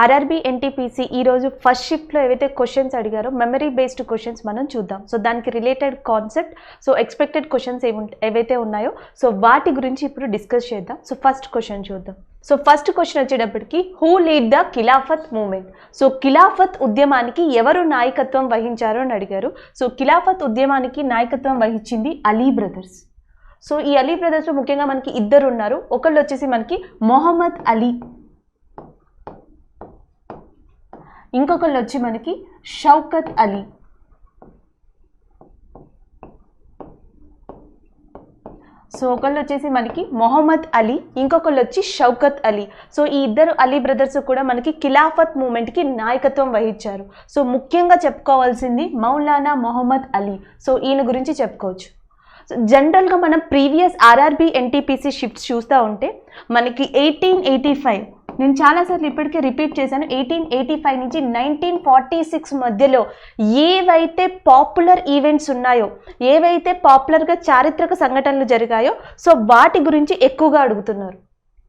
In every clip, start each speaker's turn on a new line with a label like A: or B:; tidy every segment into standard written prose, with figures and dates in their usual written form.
A: RRB NTPC ఈరోజు first షిఫ్ట్లో ఏవైతే క్వశ్చన్స్ అడిగారో మెమరీ బేస్డ్ క్వశ్చన్స్ మనం చూద్దాం. సో దానికి related concept, so expected questions ఏవైతే ఉన్నాయో సో వాటి గురించి ఇప్పుడు డిస్కస్ చేద్దాం. సో ఫస్ట్ క్వశ్చన్ చూద్దాం. సో ఫస్ట్ క్వశ్చన్ వచ్చేటప్పటికి who lead the Khilafat movement. So Khilafat ఉద్యమానికి ఎవరు నాయకత్వం వహించారు అని అడిగారు. సో ఖిలాఫత్ ఉద్యమానికి నాయకత్వం వహించింది అలీ బ్రదర్స్. సో ఈ అలీ బ్రదర్స్ ముఖ్యంగా మనకి ఇద్దరు ఉన్నారు. ఒకళ్ళు వచ్చేసి మనకి మొహమ్మద్ అలీ, ఇంకొకళ్ళు వచ్చి మనకి షౌకత్ అలీ. సో ఒకళ్ళు వచ్చేసి మనకి మొహమ్మద్ అలీ, ఇంకొకళ్ళు వచ్చి షౌకత్ అలీ. సో ఈ ఇద్దరు అలీ బ్రదర్స్ కూడా మనకి ఖిలాఫత్ మూమెంట్కి నాయకత్వం వహించారు. సో ముఖ్యంగా చెప్పుకోవాల్సింది మౌలానా మొహమ్మద్ అలీ. సో ఈయన గురించి చెప్పుకోవచ్చు. సో జనరల్గా మనం ప్రీవియస్ ఆర్ఆర్బీ ఎన్టీపీసీ షిఫ్ట్స్ చూస్తూ ఉంటే మనకి 1885, నేను చాలాసార్లు ఇప్పటికే రిపీట్ చేశాను, 1885 నుంచి 1946 మధ్యలో ఏవైతే పాపులర్ ఈవెంట్స్ ఉన్నాయో, ఏవైతే పాపులర్గా చారిత్రక సంఘటనలు జరిగాయో సో వాటి గురించి ఎక్కువగా అడుగుతున్నారు.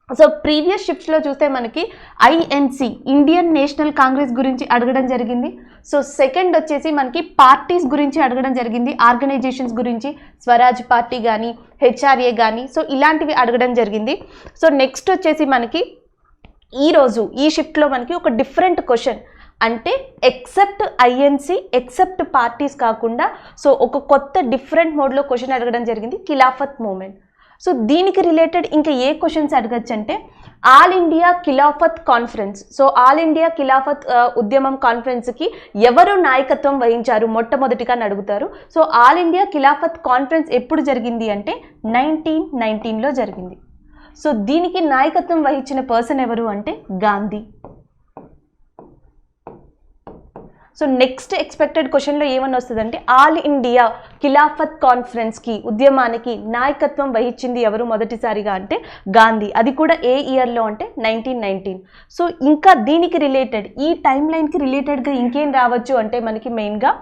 A: సో ప్రీవియస్ షిఫ్ట్స్లో చూస్తే మనకి ఐఎన్సి, ఇండియన్ నేషనల్ కాంగ్రెస్ గురించి అడగడం జరిగింది. సో సెకండ్ వచ్చేసి మనకి పార్టీస్ గురించి అడగడం జరిగింది, ఆర్గనైజేషన్స్ గురించి, స్వరాజ్ పార్టీ కానీ హెచ్ఆర్ఏ కానీ సో ఇలాంటివి అడగడం జరిగింది. సో నెక్స్ట్ వచ్చేసి మనకి ఈరోజు ఈ షిఫ్ట్లో మనకి ఒక డిఫరెంట్ క్వశ్చన్, అంటే ఎక్సెప్ట్ ఐఎన్సి, ఎక్సెప్ట్ పార్టీస్ కాకుండా సో ఒక కొత్త డిఫరెంట్ మోడ్లో క్వశ్చన్ అడగడం జరిగింది, ఖిలాఫత్ మూమెంట్. సో దీనికి రిలేటెడ్ ఇంకా ఏ క్వశ్చన్స్ అడగచ్చు అంటే all India Khilafat conference. So all India Khilafat ఉద్యమం కాన్ఫరెన్స్కి ఎవరు నాయకత్వం వహించారు మొట్టమొదటిగా అని అడుగుతారు. So all India Khilafat conference ఎప్పుడు జరిగింది అంటే 1919లో జరిగింది. సో దీనికి నాయకత్వం వహించిన పర్సన్ ఎవరు అంటే గాంధీ. సో నెక్స్ట్ ఎక్స్పెక్టెడ్ క్వశ్చన్లో ఏమన్నా వస్తుందంటే ఆల్ ఇండియా ఖిలాఫత్ కాన్ఫరెన్స్కి, ఉద్యమానికి నాయకత్వం వహించింది ఎవరు మొదటిసారిగా అంటే గాంధీ. అది కూడా ఏ ఇయర్లో అంటే 1919. సో ఇంకా దీనికి రిలేటెడ్, ఈ టైం లైన్కి రిలేటెడ్గా ఇంకేం రావచ్చు అంటే మనకి మెయిన్గా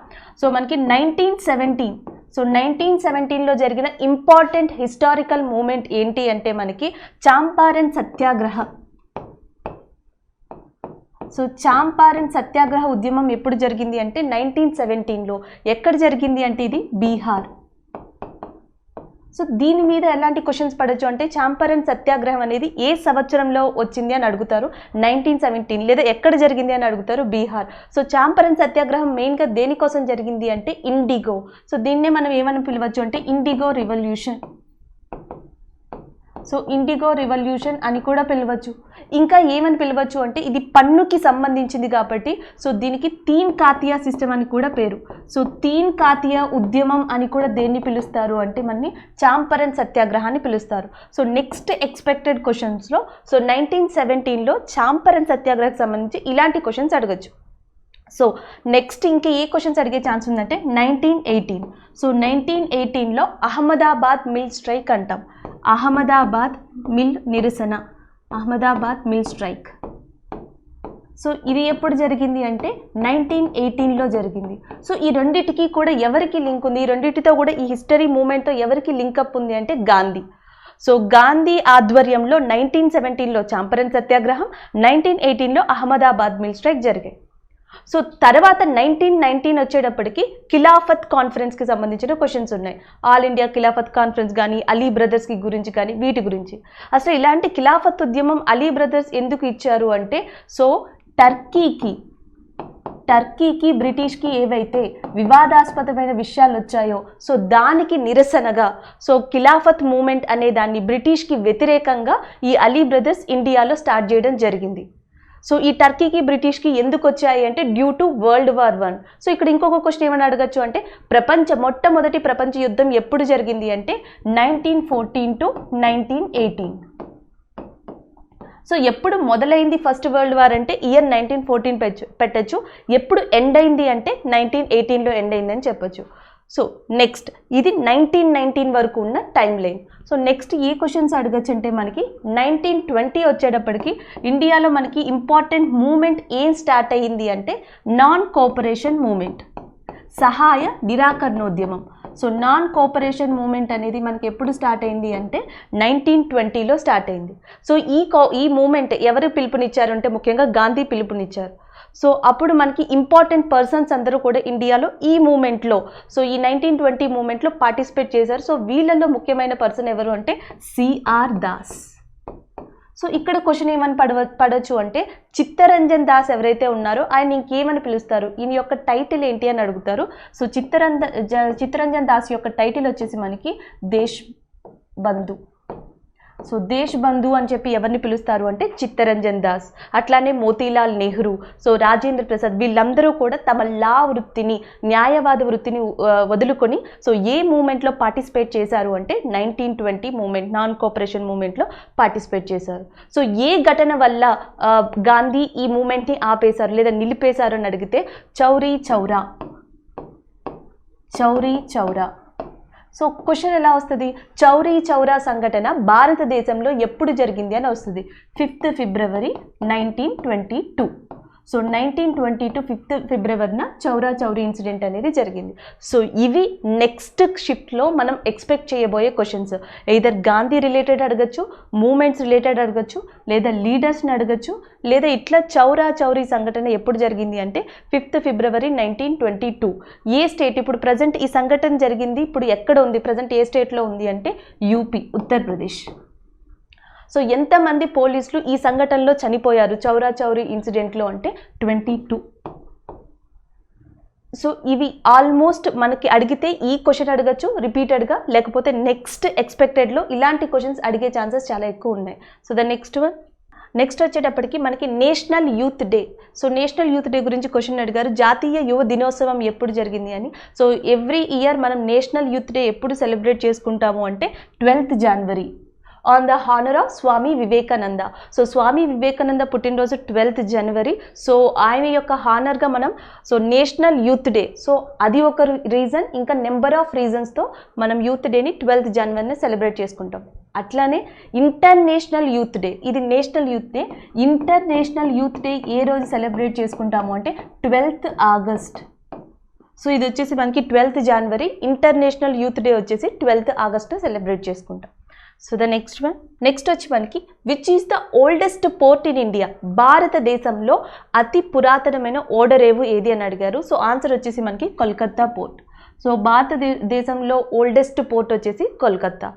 A: సో మనకి 1917. సో 1917లో జరిగిన ఇంపార్టెంట్ హిస్టారికల్ మూమెంట్ ఏంటి అంటే మనకి చంపారణ్ సత్యాగ్రహ. సో చంపారణ్ సత్యాగ్రహ ఉద్యమం ఎప్పుడు జరిగింది అంటే 1917లో. ఎక్కడ జరిగింది అంటే ఇది బీహార్. సో దీని మీద ఎలాంటి క్వశ్చన్స్ పడవచ్చు అంటే చంపారణ్ సత్యాగ్రహం అనేది ఏ సంవత్సరంలో వచ్చింది అని అడుగుతారు, 1917. లేదా ఎక్కడ జరిగింది అని అడుగుతారు, బీహార్. సో చంపారణ్ సత్యాగ్రహం మెయిన్గా దేనికోసం జరిగింది అంటే ఇండిగో. సో దీన్నే మనం ఏమని పిలవచ్చు అంటే IndiGo revolution. So IndiGo revolution అని కూడా పిలవచ్చు. ఇంకా ఏమని పిలవచ్చు అంటే ఇది పన్నుకి సంబంధించింది కాబట్టి సో దీనికి తీన్ కాతియా సిస్టమ్ అని కూడా పేరు. సో తీన్ కాతియా ఉద్యమం అని కూడా దేన్ని పిలుస్తారు అంటే మనని చంపారణ్ సత్యాగ్రహాన్ని పిలుస్తారు. సో నెక్స్ట్ ఎక్స్పెక్టెడ్ క్వశ్చన్స్లో సో 1917లో చంపారణ్ సత్యాగ్రహకు సంబంధించి ఇలాంటి క్వశ్చన్స్ అడగచ్చు. సో నెక్స్ట్ ఇంకా ఏ క్వశ్చన్స్ అడిగే ఛాన్స్ ఉందంటే 1918. సో 1918లో అహ్మదాబాద్ మిల్ స్ట్రైక్ అంటాం. అహ్మదాబాద్ మిల్ నిరసన, అహ్మదాబాద్ మిల్ స్ట్రైక్. సో ఇది ఎప్పుడు జరిగింది అంటే 1918లో జరిగింది. సో ఈ రెండింటికి కూడా ఎవరికి లింక్ ఉంది, ఈ రెండింటితో కూడా ఈ హిస్టరీ మూమెంట్తో ఎవరికి లింకప్ ఉంది అంటే గాంధీ. సో గాంధీ ఆధ్వర్యంలో 1917లో చంపారణ్ సత్యాగ్రహం, 1918లో అహ్మదాబాద్ మిల్ స్ట్రైక్ జరిగాయి. సో తర్వాత 1919 వచ్చేటప్పటికి ఖిలాఫత్ కాన్ఫరెన్స్కి సంబంధించిన క్వశ్చన్స్ ఉన్నాయి. ఆల్ ఇండియా ఖిలాఫత్ కాన్ఫరెన్స్ కానీ అలీ బ్రదర్స్కి గురించి కానీ వీటి గురించి. అసలు ఇలాంటి ఖిలాఫత్ ఉద్యమం అలీ బ్రదర్స్ ఎందుకు ఇచ్చారు అంటే సో టర్కీకి బ్రిటిష్కి ఏవైతే వివాదాస్పదమైన విషయాలు వచ్చాయో సో దానికి నిరసనగా సో ఖిలాఫత్ మూమెంట్ అనే దాన్ని బ్రిటిష్కి వ్యతిరేకంగా ఈ అలీ బ్రదర్స్ ఇండియాలో స్టార్ట్ చేయడం జరిగింది. సో ఈ టర్కీకి బ్రిటిష్కి ఎందుకు వచ్చాయి అంటే due to world war 1. So ఇక్కడ ఇంకొక క్వశ్చన్ ఏమని అడగచ్చు అంటే మొట్టమొదటి ప్రపంచ యుద్ధం ఎప్పుడు జరిగింది అంటే 1914 to 1918. సో ఎప్పుడు మొదలైంది ఫస్ట్ వరల్డ్ వార్ అంటే ఇయర్ 1914 పెట్టచ్చు. ఎప్పుడు ఎండ్ అయింది అంటే 1918లో ఎండ్ అయింది అని చెప్పచ్చు. సో నెక్స్ట్ ఇది 1919 వరకు ఉన్న టైం లైన్. సో నెక్స్ట్ ఏ క్వశ్చన్స్ అడగచ్చు అంటే మనకి 1920 వచ్చేటప్పటికి ఇండియాలో మనకి ఇంపార్టెంట్ మూమెంట్ ఏం స్టార్ట్ అయ్యింది అంటే నాన్ కోఆపరేషన్ మూమెంట్, సహాయ నిరాకరణోద్యమం. సో నాన్ కోఆపరేషన్ మూమెంట్ అనేది మనకి ఎప్పుడు స్టార్ట్ అయింది అంటే 1920లో స్టార్ట్ అయింది. సో ఈ మూమెంట్ ఎవరు పిలుపునిచ్చారు అంటే ముఖ్యంగా గాంధీ పిలుపునిచ్చారు. సో అప్పుడు మనకి ఇంపార్టెంట్ పర్సన్స్ అందరూ కూడా ఇండియాలో ఈ మూమెంట్లో, సో ఈ 1920 మూమెంట్లో పార్టిసిపేట్ చేశారు. సో వీళ్ళల్లో ముఖ్యమైన పర్సన్ ఎవరు అంటే సిఆర్ దాస్. సో ఇక్కడ క్వశ్చన్ ఏమని పడవచ్చు అంటే చిత్తరంజన్ దాస్ ఎవరైతే ఉన్నారో ఆయన ఇంకేమని పిలుస్తారు, ఈయన యొక్క టైటిల్ ఏంటి అని అడుగుతారు. సో చిత్తరంజన్ దాస్ యొక్క టైటిల్ వచ్చేసి మనకి దేశ్ బంధు. సో దేశ్ బంధు అని చెప్పి ఎవరిని పిలుస్తారు అంటే చిత్తరంజన్ దాస్. అట్లానే మోతీలాల్ నెహ్రూ, సో రాజేంద్ర ప్రసాద్, వీళ్ళందరూ కూడా తమ లా వృత్తిని, న్యాయవాద వృత్తిని వదులుకొని సో ఏ మూమెంట్లో పార్టిసిపేట్ చేశారు అంటే 1920 మూమెంట్, నాన్ కోఆపరేషన్ మూమెంట్లో పార్టిసిపేట్ చేశారు. సో ఏ ఘటన వల్ల గాంధీ ఈ మూమెంట్ని ఆపేశారు లేదా నిలిపేశారు అని అడిగితే చౌరీ చౌరా. సో క్వశ్చన్ ఎలా వస్తుంది, చౌరీ చౌరా సంఘటన భారతదేశంలో ఎప్పుడు జరిగింది అని వస్తుంది. 5th February 1922. సో 1922 5th ఫిబ్రవరిన చౌరా చౌరీ ఇన్సిడెంట్ అనేది జరిగింది. సో ఇవి నెక్స్ట్ షిఫ్ట్లో మనం ఎక్స్పెక్ట్ చేయబోయే క్వశ్చన్స్. ఎయిదర్ గాంధీ రిలేటెడ్ అడగచ్చు, మూమెంట్స్ రిలేటెడ్ అడగచ్చు, లేదా లీడర్స్ని అడగచ్చు, లేదా ఇట్లా చౌరా చౌరీ సంఘటన ఎప్పుడు జరిగింది అంటే 5th ఫిబ్రవరి 1922. ఏ స్టేట్, ఇప్పుడు ప్రజెంట్ ఈ సంఘటన జరిగింది ఇప్పుడు ఎక్కడ ఉంది, ప్రజెంట్ ఏ స్టేట్లో ఉంది అంటే యూపీ, ఉత్తరప్రదేశ్. సో ఎంతమంది పోలీసులు ఈ సంఘటనలో చనిపోయారు చౌరా చౌరీ ఇన్సిడెంట్లో అంటే 22. సో ఇవి ఆల్మోస్ట్ మనకి అడిగితే ఈ క్వశ్చన్ అడగచ్చు రిపీటెడ్గా, లేకపోతే నెక్స్ట్ ఎక్స్పెక్టెడ్లో ఇలాంటి క్వశ్చన్స్ అడిగే ఛాన్సెస్ చాలా ఎక్కువ ఉన్నాయి. సో ద నెక్స్ట్ వచ్చేటప్పటికి మనకి national youth day. So national youth day గురించి క్వశ్చన్ అడిగారు, జాతీయ యువ దినోత్సవం ఎప్పుడు జరిగింది అని. సో ఎవ్రీ ఇయర్ మనం నేషనల్ యూత్ డే ఎప్పుడు సెలబ్రేట్ చేసుకుంటాము అంటే 12th January on the honour of Swami Vivekananda. So Swami Vivekananda పుట్టినరోజు 12th జనవరి. సో ఆయన యొక్క హానర్గా మనం so national youth day, so అది ఒక రీజన్, ఇంకా నెంబర్ ఆఫ్ రీజన్స్తో మనం యూత్ డేని 12th జనవరిని సెలబ్రేట్ చేసుకుంటాం. అట్లానే ఇంటర్నేషనల్ యూత్ డే, ఇది national youth day. International youth day ఏ రోజు సెలబ్రేట్ చేసుకుంటాము అంటే 12th ఆగస్ట్. సో ఇది వచ్చేసి మనకి 12th జనవరి, ఇంటర్నేషనల్ యూత్ డే వచ్చేసి 12th ఆగస్ట్ సెలబ్రేట్ చేసుకుంటాం. సో ద నెక్స్ట్ వచ్చి మనకి which is the oldest port in India, భారతదేశంలో అతి పురాతనమైన ఓడరేవు ఏది అని అడిగారు. సో ఆన్సర్ వచ్చేసి మనకి కోల్కతా పోర్ట్. సో భారతదేశంలో ఓల్డెస్ట్ పోర్ట్ వచ్చేసి కోల్కతా.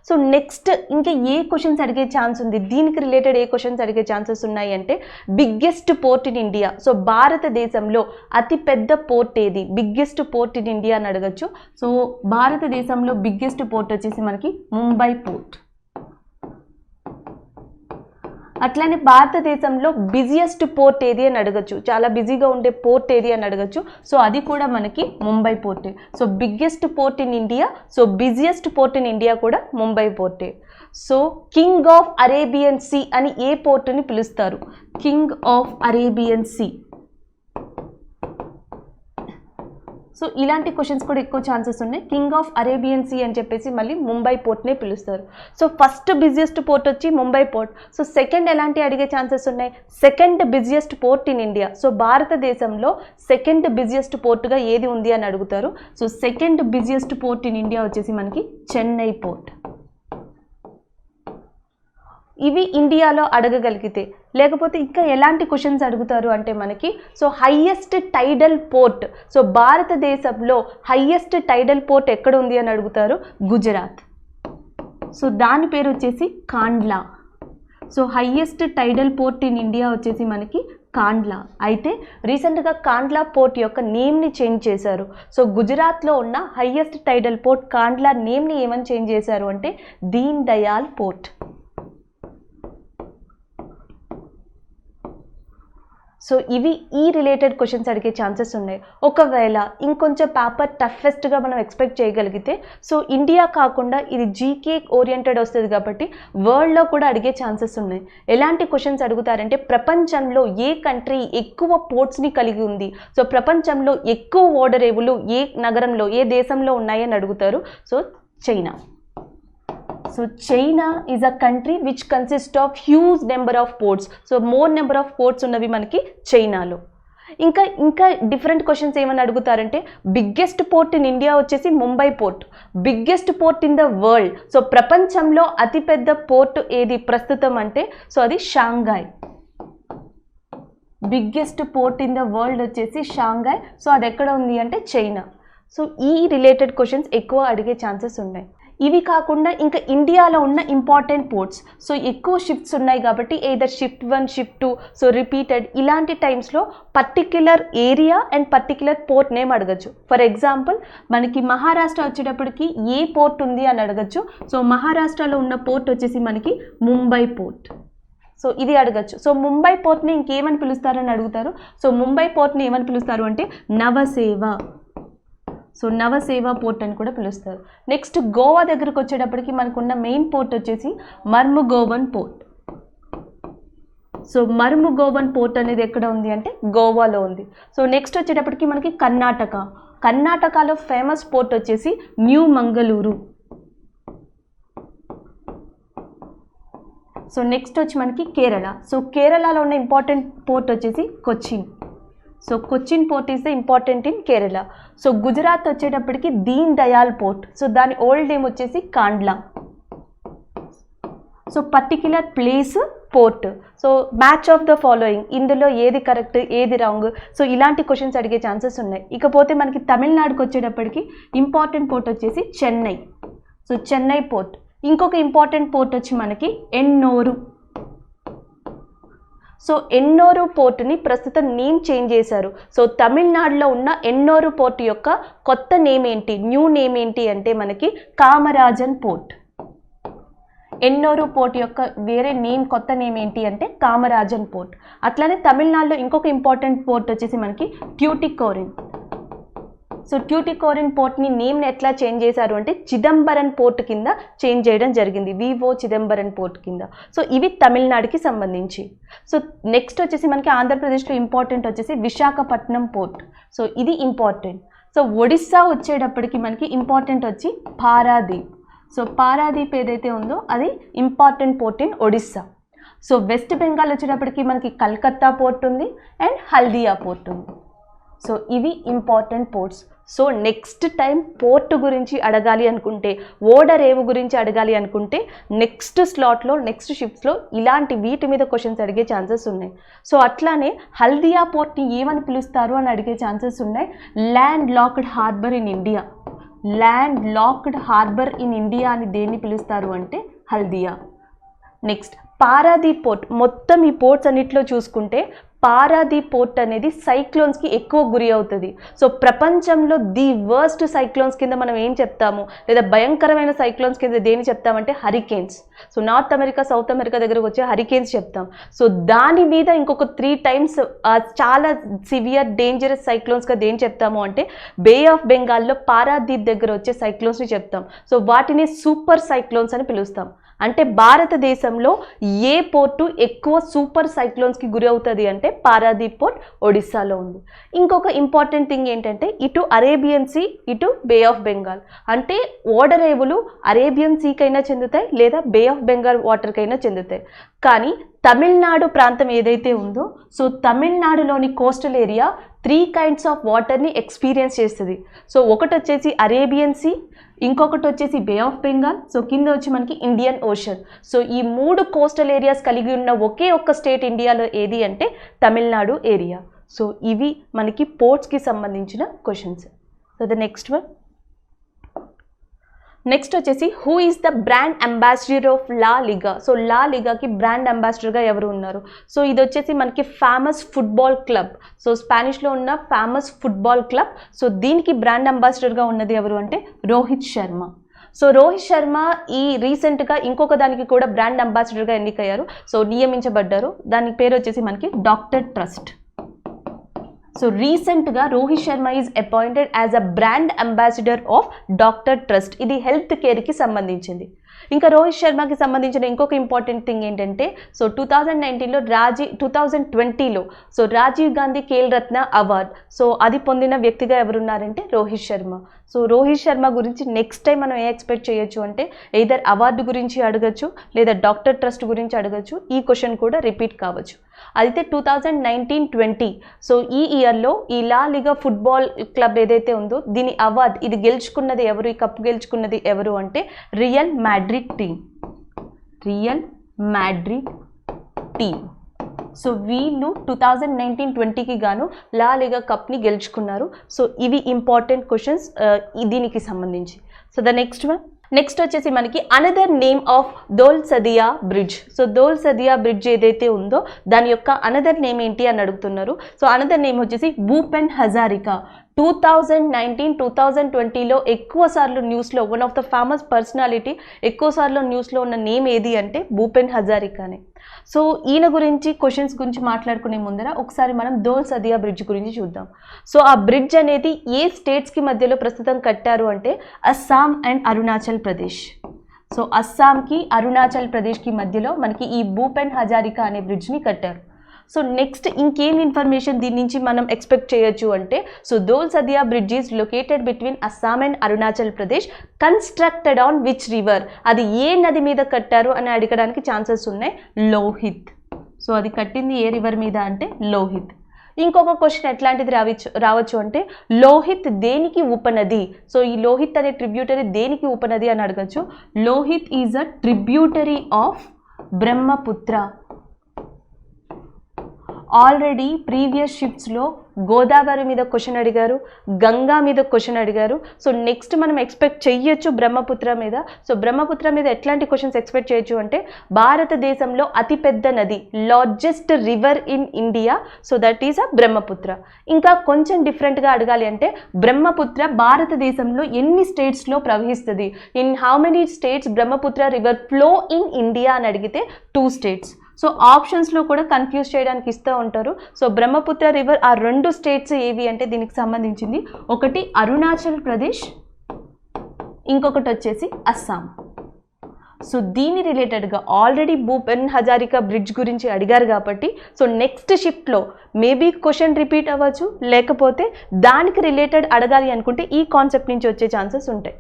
A: సో నెక్స్ట్ ఇంకా ఏ క్వశ్చన్స్ అడిగే ఛాన్స్ ఉంది, దీనికి రిలేటెడ్ ఏ క్వశ్చన్స్ అడిగే ఛాన్సెస్ ఉన్నాయి అంటే biggest port in India. So భారతదేశంలో అతి పెద్ద పోర్ట్ ఏది, బిగ్గెస్ట్ పోర్ట్ ఇన్ ఇండియా అని అడగచ్చు. సో భారతదేశంలో బిగ్గెస్ట్ పోర్ట్ వచ్చేసి మనకి ముంబై పోర్ట్. అట్లానే భారతదేశంలో బిజియెస్ట్ పోర్ట్ ఏది అని అడగచ్చు, చాలా బిజీగా ఉండే పోర్ట్ ఏది అని అడగచ్చు. సో అది కూడా మనకి ముంబై పోర్టే. So biggest port in India, so busiest port in India కూడా ముంబై పోర్టే. So king of Arabian sea అని ఏ పోర్టుని పిలుస్తారు, king of Arabian sea. So ఇలాంటి క్వశ్చన్స్ కూడా ఎక్కువ ఛాన్సెస్ ఉన్నాయి. కింగ్ ఆఫ్ అరేబియన్ సీ అని చెప్పేసి మళ్ళీ ముంబై పోర్ట్నే పిలుస్తారు. సో ఫస్ట్ బిజియెస్ట్ పోర్ట్ వచ్చి ముంబై పోర్ట్. సో సెకండ్ ఎలాంటి అడిగే ఛాన్సెస్ ఉన్నాయి, second busiest port in India. So భారతదేశంలో సెకండ్ బిజియెస్ట్ పోర్ట్గా ఏది ఉంది అని అడుగుతారు. So second busiest port in India వచ్చేసి మనకి చెన్నై పోర్ట్. ఇవి ఇండియాలో అడగగలిగితే, లేకపోతే ఇంకా ఎలాంటి క్వశ్చన్స్ అడుగుతారు అంటే మనకి సో హైయెస్ట్ టైడల్ పోర్ట్. సో భారతదేశంలో హైయెస్ట్ టైడల్ పోర్ట్ ఎక్కడ ఉంది అని అడుగుతారు, గుజరాత్. సో దాని పేరు వచ్చేసి Kandla. So highest టైడల్ port in India వచ్చేసి మనకి కాండ్లా. అయితే రీసెంట్గా కాండ్లా పోర్ట్ యొక్క నేమ్ని చేంజ్ చేశారు. సో గుజరాత్లో ఉన్న హైయెస్ట్ టైడల్ పోర్ట్ కాండ్లా నేమ్ని ఏమని చేంజ్ చేశారు అంటే దీన్ దయాల్ పోర్ట్. సో ఇవి ఈ రిలేటెడ్ క్వశ్చన్స్ అడిగే ఛాన్సెస్ ఉన్నాయి. ఒకవేళ ఇంకొంచెం పేపర్ టఫెస్ట్గా మనం ఎక్స్పెక్ట్ చేయగలిగితే సో ఇండియా కాకుండా ఇది జీకే ఓరియంటెడ్ వస్తుంది కాబట్టి వరల్డ్లో కూడా అడిగే ఛాన్సెస్ ఉన్నాయి. ఎలాంటి క్వశ్చన్స్ అడుగుతారంటే ప్రపంచంలో ఏ కంట్రీ ఎక్కువ పోర్ట్స్ని కలిగి ఉంది, సో ప్రపంచంలో ఎక్కువ ఓడరేవులు ఏ నగరంలో, ఏ దేశంలో ఉన్నాయని అడుగుతారు. So China. So China is a country which consists of huge number of ports. So more number of ports ఉన్నవి మనకి చైనాలో. ఇంకా ఇంకా డిఫరెంట్ క్వశ్చన్స్ ఏమని అడుగుతారంటే బిగ్గెస్ట్ పోర్ట్ ఇన్ ఇండియా వచ్చేసి Mumbai port, biggest port in the world, so ప్రపంచంలో అతిపెద్ద port ఏది ప్రస్తుతం అంటే సో అది Shanghai. Biggest port in the world వచ్చేసి షాంఘాయ్, సో అది ఎక్కడ ఉంది అంటే చైనా. సో ఈ రిలేటెడ్ క్వశ్చన్స్ ఎక్కువ అడిగే ఛాన్సెస్ ఉన్నాయి. ఇవి కాకుండా ఇంకా ఇండియాలో ఉన్న ఇంపార్టెంట్ పోర్ట్స్, సో ఎక్కువ షిఫ్ట్స్ ఉన్నాయి కాబట్టి either shift 1 shift 2 so repeated ఇలాంటి టైమ్స్లో particular area and particular port name అడగచ్చు. ఫర్ ఎగ్జాంపుల్ మనకి మహారాష్ట్ర వచ్చేటప్పటికి ఏ పోర్ట్ ఉంది అని అడగచ్చు. సో మహారాష్ట్రలో ఉన్న పోర్ట్ వచ్చేసి మనకి ముంబై పోర్ట్, సో ఇది అడగచ్చు. సో ముంబై పోర్ట్ని ఇంకేమని పిలుస్తారని అడుగుతారు. సో ముంబై పోర్ట్ని ఏమని పిలుస్తారు అంటే నవసేవ, సో నవసేవ పోర్ట్ అని కూడా పిలుస్తారు. నెక్స్ట్ గోవా దగ్గరకు వచ్చేటప్పటికి మనకున్న మెయిన్ పోర్ట్ వచ్చేసి మర్ముగోవన్ పోర్ట్. సో మర్ముగోవన్ పోర్ట్ అనేది ఎక్కడ ఉంది అంటే గోవాలో ఉంది. సో నెక్స్ట్ వచ్చేటప్పటికి మనకి కర్ణాటకలో ఫేమస్ పోర్ట్ వచ్చేసి న్యూ మంగళూరు. సో నెక్స్ట్ వచ్చి మనకి కేరళ. సో కేరళలో ఉన్న ఇంపార్టెంట్ పోర్ట్ వచ్చేసి Cochin. So Cochin port is the important in Kerala. So Gujarat వచ్చేటప్పటికి దీన్ దయాల్ పోర్ట్, సో దాని ఓల్డ్ నేమ్ వచ్చేసి Kandla. So particular place port. So match of the following, ఇందులో ఏది కరెక్ట్ ఏది రాంగ్, సో ఇలాంటి క్వశ్చన్స్ అడిగే ఛాన్సెస్ ఉన్నాయి. ఇకపోతే మనకి తమిళనాడుకి వచ్చేటప్పటికి ఇంపార్టెంట్ పోర్ట్ వచ్చేసి చెన్నై. So Chennai port. ఇంకొక ఇంపార్టెంట్ పోర్ట్ వచ్చి మనకి ఎన్నోరు. సో ఎన్నోరు పోర్టుని ప్రస్తుతం నేమ్ చేంజ్ చేశారు. సో తమిళనాడులో ఉన్న ఎన్నోరు పోర్ట్ యొక్క కొత్త నేమ్ ఏంటి, న్యూ నేమ్ ఏంటి అంటే మనకి కామరాజన్ పోర్ట్. ఎన్నోరు పోర్ట్ యొక్క వేరే నేమ్ కొత్త నేమ్ ఏంటి అంటే కామరాజన్ పోర్ట్. అట్లానే తమిళనాడులో ఇంకొక ఇంపార్టెంట్ పోర్ట్ వచ్చేసి మనకి ట్యూటికోరిన్. సో ట్యూటికోరిన్ పోర్ట్ని నేమ్ని ఎట్లా చేంజ్ చేశారు అంటే చిదంబరన్ పోర్ట్ కింద చేంజ్ చేయడం జరిగింది, వివో చిదంబరన్ పోర్ట్ కింద. సో ఇవి తమిళనాడుకి సంబంధించి. సో నెక్స్ట్ వచ్చేసి మనకి ఆంధ్రప్రదేశ్లో ఇంపార్టెంట్ వచ్చేసి విశాఖపట్నం పోర్ట్. సో ఇది ఇంపార్టెంట్. సో ఒడిస్సా వచ్చేటప్పటికి మనకి ఇంపార్టెంట్ వచ్చి పారాదీప్. సో పారాదీప్ ఏదైతే ఉందో అది important port in Odisha. So west Bengal వచ్చేటప్పటికి మనకి కల్కత్తా పోర్ట్ ఉంది అండ్ హల్దియా పోర్ట్ ఉంది. సో ఇవి important ports. So next time port గురించి అడగాలి అనుకుంటే, ఓడరేవు గురించి అడగాలి అనుకుంటే నెక్స్ట్ స్లాట్లో నెక్స్ట్ షిఫ్ట్స్లో ఇలాంటి వీటి మీద క్వశ్చన్స్ అడిగే ఛాన్సెస్ ఉన్నాయి. సో అట్లానే హల్దియా పోర్ట్ని ఏమని పిలుస్తారు అని అడిగే ఛాన్సెస్ ఉన్నాయి. Land locked harbour in India. Land locked harbour in India అని దేన్ని పిలుస్తారు అంటే హల్దియా. Next Paradip port. మొత్తం ఈ పోర్ట్స్ అన్నిట్లో చూసుకుంటే పారాదీప్ పోర్ట్ అనేది సైక్లోన్స్కి ఎక్కువ గురి అవుతుంది. సో ప్రపంచంలో ది వర్స్ట్ సైక్లోన్స్ కింద మనం ఏం చెప్తాము, లేదా భయంకరమైన సైక్లోన్స్ కింద దేని చెప్తామంటే hurricanes. So north America south America దగ్గరకు వచ్చే హరికేన్స్ చెప్తాం. సో దాని మీద ఇంకొక 3 times చాలా సివియర్ డేంజరస్ సైక్లోన్స్గా దేని చెప్తాము అంటే బే ఆఫ్ బెంగాల్లో పారాదీప్ దగ్గర వచ్చే సైక్లోన్స్ని చెప్తాం. సో వాటిని సూపర్ సైక్లోన్స్ అని పిలుస్తాం. అంటే భారతదేశంలో ఏ పోర్టు ఎక్కువ సూపర్ సైక్లోన్స్కి గురి అవుతుంది అంటే పారాదీప్ పోర్ట్ ఒడిస్సాలో ఉంది. ఇంకొక ఇంపార్టెంట్ థింగ్ ఏంటంటే ఇటు అరేబియన్ సీ ఇటు బే ఆఫ్ బెంగాల్, అంటే ఓడరేవులు అరేబియన్ సీకైనా చెందుతాయి లేదా బే ఆఫ్ బెంగాల్ వాటర్కైనా చెందుతాయి. కానీ తమిళనాడు ప్రాంతం ఏదైతే ఉందో సో తమిళనాడులోని కోస్టల్ ఏరియా 3 kinds ఆఫ్ వాటర్ని ఎక్స్పీరియన్స్ చేస్తుంది. సో ఒకటి వచ్చేసి అరేబియన్ సీ, ఇంకొకటి వచ్చేసి బే ఆఫ్ బెంగాల్, సో కింద వచ్చి మనకి ఇండియన్ ఓషన్. సో ఈ 3 కోస్టల్ ఏరియాస్ కలిగి ఉన్న ఒకే ఒక్క స్టేట్ ఇండియాలో ఏది అంటే తమిళనాడు ఏరియా. సో ఇవి మనకి పోర్ట్స్కి సంబంధించిన questions. So the next one. Next వచ్చేసి who is the brand ambassador of La Liga. So La లిగాకి బ్రాండ్ అంబాసిడర్గా ఎవరు ఉన్నారు? సో ఇది వచ్చేసి మనకి ఫేమస్ ఫుట్బాల్ క్లబ్. సో స్పానిష్లో ఉన్న ఫేమస్ ఫుట్బాల్ క్లబ్. సో దీనికి బ్రాండ్ అంబాసిడర్గా ఉన్నది ఎవరు అంటే రోహిత్ శర్మ. సో రోహిత్ శర్మ ఈ రీసెంట్గా ఇంకొక దానికి కూడా బ్రాండ్ అంబాసిడర్గా ఎన్నికయ్యారు, సో నియమించబడ్డారు. దాని పేరు వచ్చేసి మనకి డాక్టర్ ట్రస్ట్. సో రీసెంట్గా Rohit Sharma is appointed as a brand ambassador of doctor trust. ఇది హెల్త్ కేర్కి సంబంధించింది. ఇంకా రోహిత్ శర్మకి సంబంధించిన ఇంకొక ఇంపార్టెంట్ థింగ్ ఏంటంటే so 2019లో 2020లో so Rajiv Gandhi Khel Ratna award, so అది పొందిన వ్యక్తిగా ఎవరున్నారంటే రోహిత్ శర్మ. సో రోహిత్ శర్మ గురించి నెక్స్ట్ టైం మనం ఏ ఎక్స్పెక్ట్ చేయొచ్చు అంటే ఎయిదర్ అవార్డు గురించి అడగచ్చు లేదా డాక్టర్ ట్రస్ట్ గురించి అడగచ్చు. ఈ క్వశ్చన్ కూడా రిపీట్ కావచ్చు. అయితే 2019-20 సో ఈ ఇయర్లో ఈ లా లిగా ఫుట్బాల్ క్లబ్ ఏదైతే ఉందో దీని అవార్డ్ ఇది గెలుచుకున్నది ఎవరు, ఈ కప్ గెలుచుకున్నది ఎవరు అంటే రియల్ మాడ్రిడ్ టీమ్. సో వీళ్ళు 2019-20కి గాను లా లిగా కప్ని గెలుచుకున్నారు. సో ఇవి ఇంపార్టెంట్ క్వశ్చన్స్ దీనికి సంబంధించి. సో ద నెక్స్ట్ వచ్చేసి మనకి another name of Dhola Sadiya bridge. So Dhola Sadiya bridge ఏదైతే ఉందో దాని యొక్క అనదర్ నేమ్ ఏంటి అని అడుగుతున్నారు. సో అనదర్ నేమ్ వచ్చేసి భూపెన్ హజారికా. 2019-2020లో ఎక్కువ సార్లు న్యూస్లో one of the famous personality ఎక్కువ సార్లు న్యూస్లో ఉన్న నేమ్ ఏది అంటే భూపెన్ హజారికానే. సో ఈయన గురించి క్వశ్చన్స్ గురించి మాట్లాడుకునే ముందర ఒకసారి మనం దోల్ సదియా బ్రిడ్జ్ గురించి చూద్దాం. సో ఆ బ్రిడ్జ్ అనేది ఏ స్టేట్స్కి మధ్యలో ప్రస్తుతం కట్టారు అంటే అస్సాం అండ్ అరుణాచల్ ప్రదేశ్. సో అస్సాంకి అరుణాచల్ ప్రదేశ్కి మధ్యలో మనకి ఈ భూపెన్ హజారికా అనే బ్రిడ్జ్ని కట్టారు. సో నెక్స్ట్ ఇంకేం ఇన్ఫర్మేషన్ దీని నుంచి మనం ఎక్స్పెక్ట్ చేయొచ్చు అంటే so Dhola Sadiya bridge is located between Assam and Arunachal Pradesh, constructed on which river, అది ఏ నది మీద కట్టారు అని అడగడానికి ఛాన్సెస్ ఉన్నాయి, లోహిత్. సో అది కట్టింది ఏ రివర్ మీద అంటే లోహిత్. ఇంకొక క్వశ్చన్ ఎట్లాంటిది రావచ్చు అంటే లోహిత్ దేనికి ఉపనది. సో ఈ లోహిత్ అనే ట్రిబ్యూటరీ దేనికి ఉపనది అని అడగచ్చు. Lohit is a tributary of Brahmaputra. Already previous షిఫ్ట్స్లో గోదావరి మీద క్వశ్చన్ అడిగారు, గంగా మీద క్వశ్చన్ అడిగారు. సో నెక్స్ట్ మనం ఎక్స్పెక్ట్ చేయొచ్చు బ్రహ్మపుత్ర మీద. సో బ్రహ్మపుత్ర మీద ఎట్లాంటి క్వశ్చన్స్ ఎక్స్పెక్ట్ చేయొచ్చు అంటే భారతదేశంలో అతిపెద్ద నది, largest river in India, so that is a Brahmaputra. ఇంకా కొంచెం డిఫరెంట్గా అడగాలి అంటే బ్రహ్మపుత్ర భారతదేశంలో ఎన్ని స్టేట్స్లో ప్రవహిస్తుంది, in how many states Brahmaputra river flow in India అని అడిగితే 2 స్టేట్స్. సో ఆప్షన్స్లో కూడా కన్ఫ్యూజ్ చేయడానికి ఇస్తూ ఉంటారు. సో బ్రహ్మపుత్ర రివర్ ఆ 2 స్టేట్స్ ఏవి అంటే దీనికి సంబంధించింది ఒకటి అరుణాచల్ ప్రదేశ్, ఇంకొకటి వచ్చేసి అస్సాం. సో దీని రిలేటెడ్గా ఆల్రెడీ భూపెన్ హజారికా బ్రిడ్జ్ గురించి అడిగారు కాబట్టి సో నెక్స్ట్ షిఫ్ట్లో మేబీ క్వశ్చన్ రిపీట్ అవ్వచ్చు, లేకపోతే దానికి రిలేటెడ్ అడగాలి అనుకుంటే ఈ కాన్సెప్ట్ నుంచి వచ్చే ఛాన్సెస్ ఉంటాయి.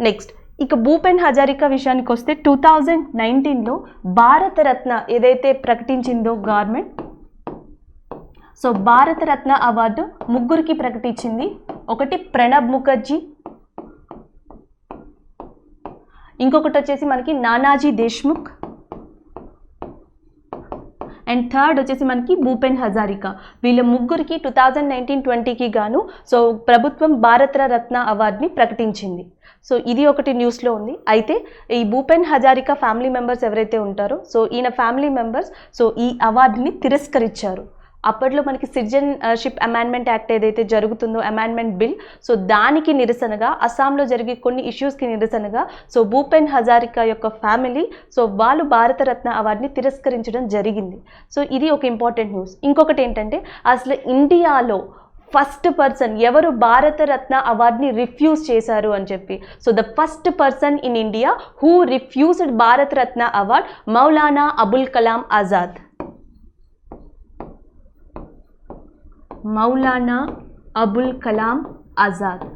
A: నెక్స్ట్ ఇక భూపెన్ హజారికా విషయానికి వస్తే 2019లో భారతరత్న ఏదైతే ప్రకటించిందో గవర్నమెంట్, సో భారతరత్న అవార్డు ముగ్గురికి ప్రకటించింది. ఒకటి ప్రణబ్ ముఖర్జీ, ఇంకొకటి వచ్చేసి మనకి నానాజీ దేశ్ముఖ్, అండ్ థర్డ్ వచ్చేసి మనకి భూపెన్ హజారికా. వీళ్ళ ముగ్గురికి 2019-20కి గాను సో ప్రభుత్వం భారతరత్న అవార్డుని ప్రకటించింది. సో ఇది ఒకటి న్యూస్లో ఉంది. అయితే ఈ భూపెన్ హజారికా ఫ్యామిలీ మెంబర్స్ ఎవరైతే ఉంటారో సో ఈయన ఫ్యామిలీ మెంబర్స్ సో ఈ అవార్డుని తిరస్కరించారు. అప్పట్లో మనకి సిటిజన్షిప్ అమెండ్మెంట్ యాక్ట్ ఏదైతే జరుగుతుందో అమెండ్మెంట్ బిల్, సో దానికి నిరసనగా అస్సాంలో జరిగే కొన్ని ఇష్యూస్కి నిరసనగా సో భూపెన్ హజారికా యొక్క ఫ్యామిలీ సో వాళ్ళు భారతరత్న అవార్డుని తిరస్కరించడం జరిగింది. సో ఇది ఒక ఇంపార్టెంట్ న్యూస్. ఇంకొకటి ఏంటంటే అసలు ఇండియాలో ఫస్ట్ పర్సన్ ఎవరు భారతరత్న అవార్డుని రిఫ్యూజ్ చేశారు అని చెప్పి. So the first person in India who refused Bharat Ratna award Maulana Abul Kalam Azad. Maulana Abul Kalam Azad.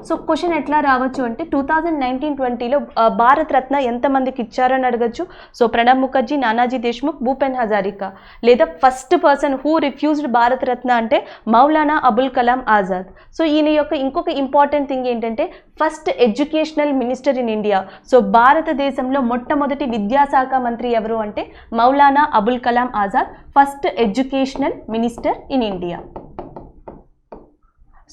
A: So question ఎట్లా రావచ్చు అంటే 2019-20లో భారతరత్న ఎంతమందికి ఇచ్చారని అడగచ్చు. సో ప్రణబ్ ముఖర్జీ, నానాజీ దేశ్ముఖ్, భూపెన్ హజారికా. లేదా first person who refused Bharat Ratna అంటే మౌలానా అబుల్ కలాం ఆజాద్. సో ఈయన యొక్క ఇంకొక ఇంపార్టెంట్ థింగ్ ఏంటంటే first educational minister in India. So భారతదేశంలో మొట్టమొదటి విద్యాశాఖ మంత్రి ఎవరు అంటే Maulana Abul Kalam Azad, first educational minister in India.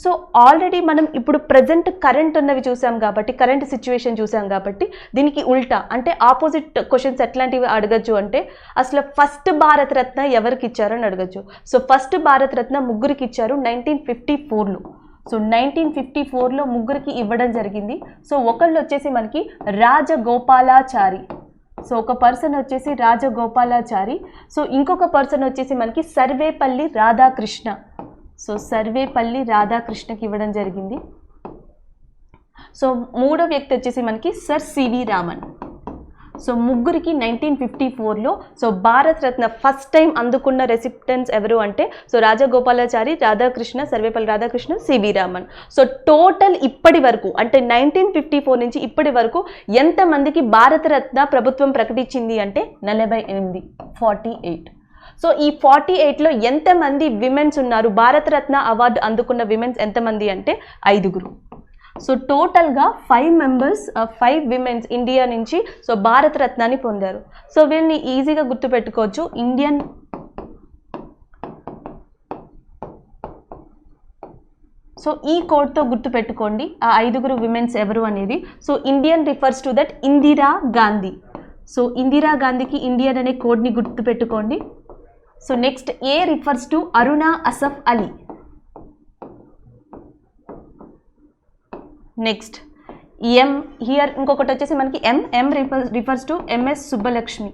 A: So already మనం ఇప్పుడు ప్రజెంట్ కరెంట్ ఉన్నవి చూసాం కాబట్టి, కరెంట్ సిచ్యువేషన్ చూసాం కాబట్టి దీనికి ఉల్టా అంటే ఆపోజిట్ క్వశ్చన్స్ ఎట్లాంటివి అడగచ్చు అంటే అసలు ఫస్ట్ భారతరత్న ఎవరికి ఇచ్చారని అడగచ్చు. సో ఫస్ట్ భారతరత్న ముగ్గురికి ఇచ్చారు 1954లో. సో 1954లో ముగ్గురికి ఇవ్వడం జరిగింది. సో ఒకళ్ళు వచ్చేసి మనకి రాజగోపాలాచారి. సో ఒక పర్సన్ వచ్చేసి రాజగోపాలాచారి. సో ఇంకొక పర్సన్ వచ్చేసి మనకి సర్వేపల్లి రాధాకృష్ణ. సో సర్వేపల్లి రాధాకృష్ణకి ఇవ్వడం జరిగింది. సో మూడో వ్యక్తి వచ్చేసి మనకి సర్ సివి రామన్. సో ముగ్గురికి 1954లో so Bharat Ratna first time అందుకున్న రెసిపిటెంట్స్ ఎవరు అంటే so Rajagopalachari, Radhakrishna, Sarvepalli Radhakrishna, CV Raman. So total ఇప్పటి వరకు అంటే 1954 నుంచి ఇప్పటి వరకు ఎంతమందికి భారత రత్న ప్రభుత్వం ప్రకటించింది అంటే 48, 48. సో ఈ 48లో ఎంతమంది విమెన్స్ ఉన్నారు, భారతరత్న అవార్డు అందుకున్న విమెన్స్ ఎంతమంది అంటే 5. సో టోటల్గా 5 మెంబర్స్ 5 విమెన్స్ ఇండియా నుంచి సో భారతరత్నాన్ని పొందారు. సో వీళ్ళని ఈజీగా గుర్తుపెట్టుకోవచ్చు. ఇండియన్ సో ఈ కోడ్తో గుర్తుపెట్టుకోండి ఆ 5 విమెన్స్ ఎవరు అనేది. So Indian refers to that Indira Gandhi. So Indira గాంధీకి ఇండియన్ అనే కోడ్ని గుర్తుపెట్టుకోండి. So next A refers to Aruna Asaf Ali. Next M here ఇంకొకటి వచ్చేసి మనకి ఎం రిఫర్స్ టు ఎంఎస్ సుబ్బలక్ష్మి.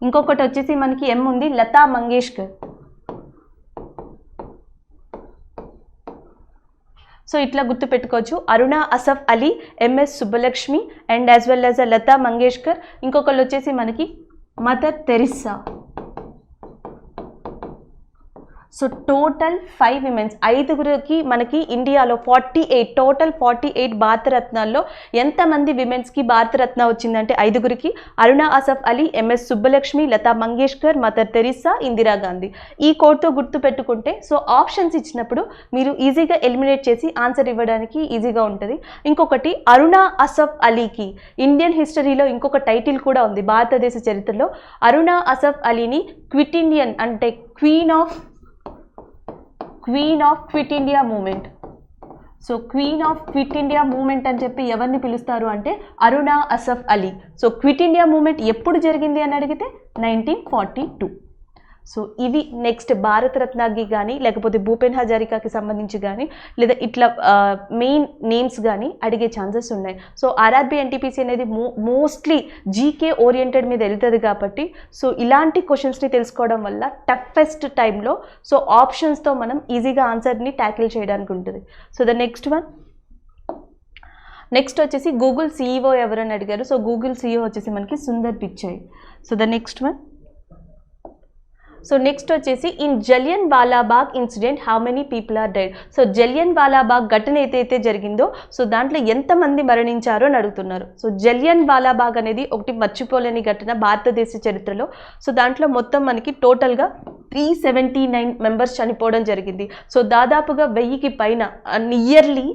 A: ఇంకొకటి వచ్చేసి మనకి ఎం ఉంది లతా మంగేష్కర్. సో ఇట్లా గుర్తుపెట్టుకోవచ్చు Aruna Asaf Ali, MS Subbalakshmi and as well as Lata Mangeshkar. ఇంకొకళ్ళు వచ్చేసి మనకి Mother Teresa. So total 5 women 5 మనకి ఇండియాలో 48 టోటల్ 48 భారతరత్నాల్లో ఎంతమంది విమెన్స్కి భారతరత్న వచ్చిందంటే 5 Aruna Asaf Ali, MS Subbalakshmi, Lata Mangeshkar, Mother Teresa, Indira Gandhi. ఈ కోడ్తో గుర్తుపెట్టుకుంటే సో ఆప్షన్స్ ఇచ్చినప్పుడు మీరు ఈజీగా ఎలిమినేట్ చేసి ఆన్సర్ ఇవ్వడానికి ఈజీగా ఉంటుంది. ఇంకొకటి అరుణ అసఫ్ అలీకి ఇండియన్ హిస్టరీలో ఇంకొక టైటిల్ కూడా ఉంది. భారతదేశ చరిత్రలో అరుణ అసఫ్ అలీని క్విట్ ఇండియన్ అంటే queen of quit India movement. So queen of quit India movement అని చెప్పి ఎవరిని పిలుస్తారు అంటే Aruna Asaf Ali. So quit India movement ఎప్పుడు జరిగింది అని అడిగితే 1942. సో ఇవి నెక్స్ట్ భారతరత్నకి కానీ లేకపోతే భూపెన్ హజారికాకి సంబంధించి కానీ లేదా ఇట్లా మెయిన్ నేమ్స్ కానీ అడిగే ఛాన్సెస్ ఉన్నాయి. సో ఆర్ఆర్బీ ఎన్టీపీసీ అనేది మోస్ట్లీ జీకే ఓరియంటెడ్ మీద వెళ్తుంది కాబట్టి సో ఇలాంటి క్వశ్చన్స్ని తెలుసుకోవడం వల్ల టఫెస్ట్ టైంలో సో ఆప్షన్స్తో మనం ఈజీగా ఆన్సర్ని ట్యాకిల్ చేయడానికి ఉంటుంది. So the next one next వచ్చేసి గూగుల్ సీఈఓ ఎవరని అడిగారు. సో గూగుల్ సీఈఓ వచ్చేసి మనకి Sundar Pichai. So the next one so next వచ్చేసి in Jallian Walabagh incident how many people are dead. So Jallian Walabagh ఘటన ఏదైతే జరిగిందో సో దాంట్లో ఎంతమంది మరణించారో అని అడుగుతున్నారు. సో జలియన్ వాలాబాగ్ అనేది ఒకటి మర్చిపోలేని ఘటన భారతదేశ చరిత్రలో. సో దాంట్లో మొత్తం మనకి టోటల్గా 379 మెంబర్స్ చనిపోవడం జరిగింది. సో దాదాపుగా 1000కి పైన నియర్లీ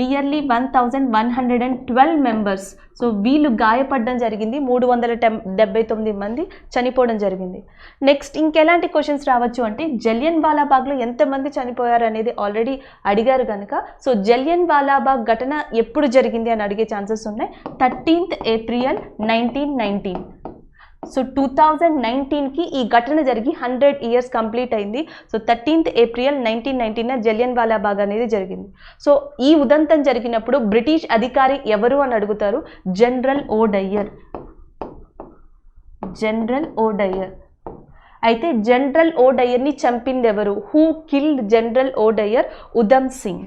A: 1112 మెంబర్స్ సో వీళ్ళు గాయపడడం జరిగింది. 379 మంది చనిపోవడం జరిగింది. నెక్స్ట్ ఇంకెలాంటి క్వశ్చన్స్ రావచ్చు అంటే జలియన్ వాలాబాగ్లో ఎంతమంది చనిపోయారు అనేది ఆల్రెడీ అడిగారు కనుక సో జలియన్ వాలాబాగ్ ఘటన ఎప్పుడు జరిగింది అని అడిగే ఛాన్సెస్ ఉన్నాయి. 13th April 1919. సో 2019కి ఈ ఘటన జరిగి 100 years కంప్లీట్ అయింది. So 13th April 1919 Jallian Walabagh అనేది జరిగింది. సో ఈ ఉదంతం జరిగినప్పుడు బ్రిటిష్ అధికారి ఎవరు అని అడుగుతారు. General O'Dwyer. అయితే జనరల్ ఓడయ్యర్ని చంపింది ఎవరు? Who killed general O'Dwyer? Udham Singh.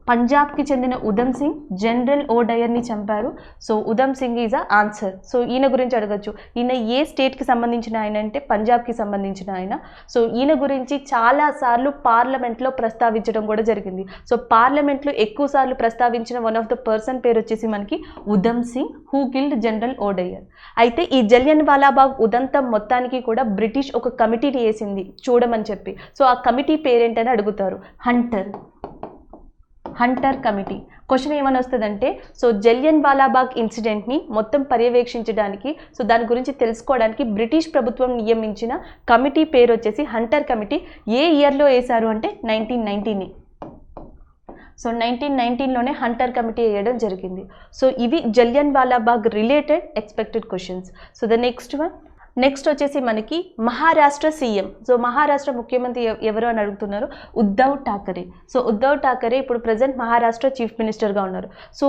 A: పంజాబ్కి చెందిన ఉధమ్ సింగ్ జనరల్ ఓడయ్యర్ని చంపారు. So Udham Singh is a answer. So ఈయన గురించి అడగచ్చు. ఈయన ఏ స్టేట్కి సంబంధించిన ఆయన అంటే పంజాబ్కి సంబంధించిన ఆయన. సో ఈయన గురించి చాలాసార్లు పార్లమెంట్లో ప్రస్తావించడం కూడా జరిగింది. సో పార్లమెంట్లో ఎక్కువ సార్లు ప్రస్తావించిన వన్ ఆఫ్ ద పర్సన్ పేరు వచ్చేసి మనకి Udham Singh who killed general O'Dwyer. అయితే ఈ జలియన్ వాలాబాగ్ ఉదంతం మొత్తానికి కూడా బ్రిటిష్ ఒక కమిటీని వేసింది చూడమని చెప్పి. సో ఆ కమిటీ పేరేంటని అడుగుతారు. Hunter committee. క్వశ్చన్ ఏమని వస్తుందంటే సో జలియన్ వాలాబాగ్ ఇన్సిడెంట్ని మొత్తం పర్యవేక్షించడానికి సో దాని గురించి తెలుసుకోవడానికి బ్రిటిష్ ప్రభుత్వం నియమించిన కమిటీ పేరు వచ్చేసి హంటర్ కమిటీ. ఏ ఇయర్లో వేశారు అంటే 1919. సో 1919లోనే హంటర్ కమిటీ వేయడం జరిగింది. సో ఇవి జలియన్ వాలాబాగ్ related expected questions. So the next one next వచ్చేసి మనకి మహారాష్ట్ర సీఎం. సో మహారాష్ట్ర ముఖ్యమంత్రి ఎవరు అని అడుగుతున్నారు, ఉద్ధవ్ ఠాకరే. సో ఉద్ధవ్ ఠాకరే ఇప్పుడు ప్రజెంట్ మహారాష్ట్ర చీఫ్ మినిస్టర్గా ఉన్నారు. సో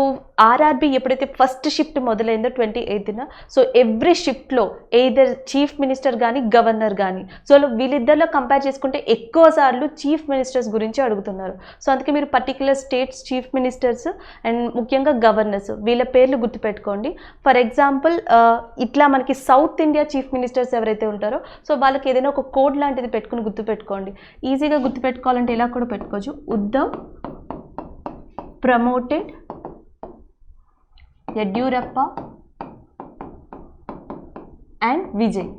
A: ఆర్ఆర్బి ఎప్పుడైతే ఫస్ట్ షిఫ్ట్ మొదలైందో 28న, సో ఎవ్రీ షిఫ్ట్లో ఎయిదర్ చీఫ్ మినిస్టర్ కానీ గవర్నర్ కానీ, సో వీళ్ళిద్దరిలో కంపేర్ చేసుకుంటే ఎక్కువ సార్లు చీఫ్ మినిస్టర్స్ గురించి అడుగుతున్నారు. సో అందుకే మీరు particular states chief ministers and ముఖ్యంగా గవర్నర్స్ వీళ్ళ పేర్లు గుర్తుపెట్టుకోండి. ఫర్ ఎగ్జాంపుల్ ఇట్లా మనకి సౌత్ ఇండియా చీఫ్ మినిస్టర్స్ ఎవరైతే ఉంటారో సో వాళ్ళకి ఏదైనా ఒక కోడ్ లాంటిది పెట్టుకుని గుర్తుపెట్టుకోండి. ఈజీగా గుర్తుపెట్టుకోవాలంటే ఇలా కూడా పెట్టుకోవచ్చు, Uddhav promoted Yediyurappa and Vijay.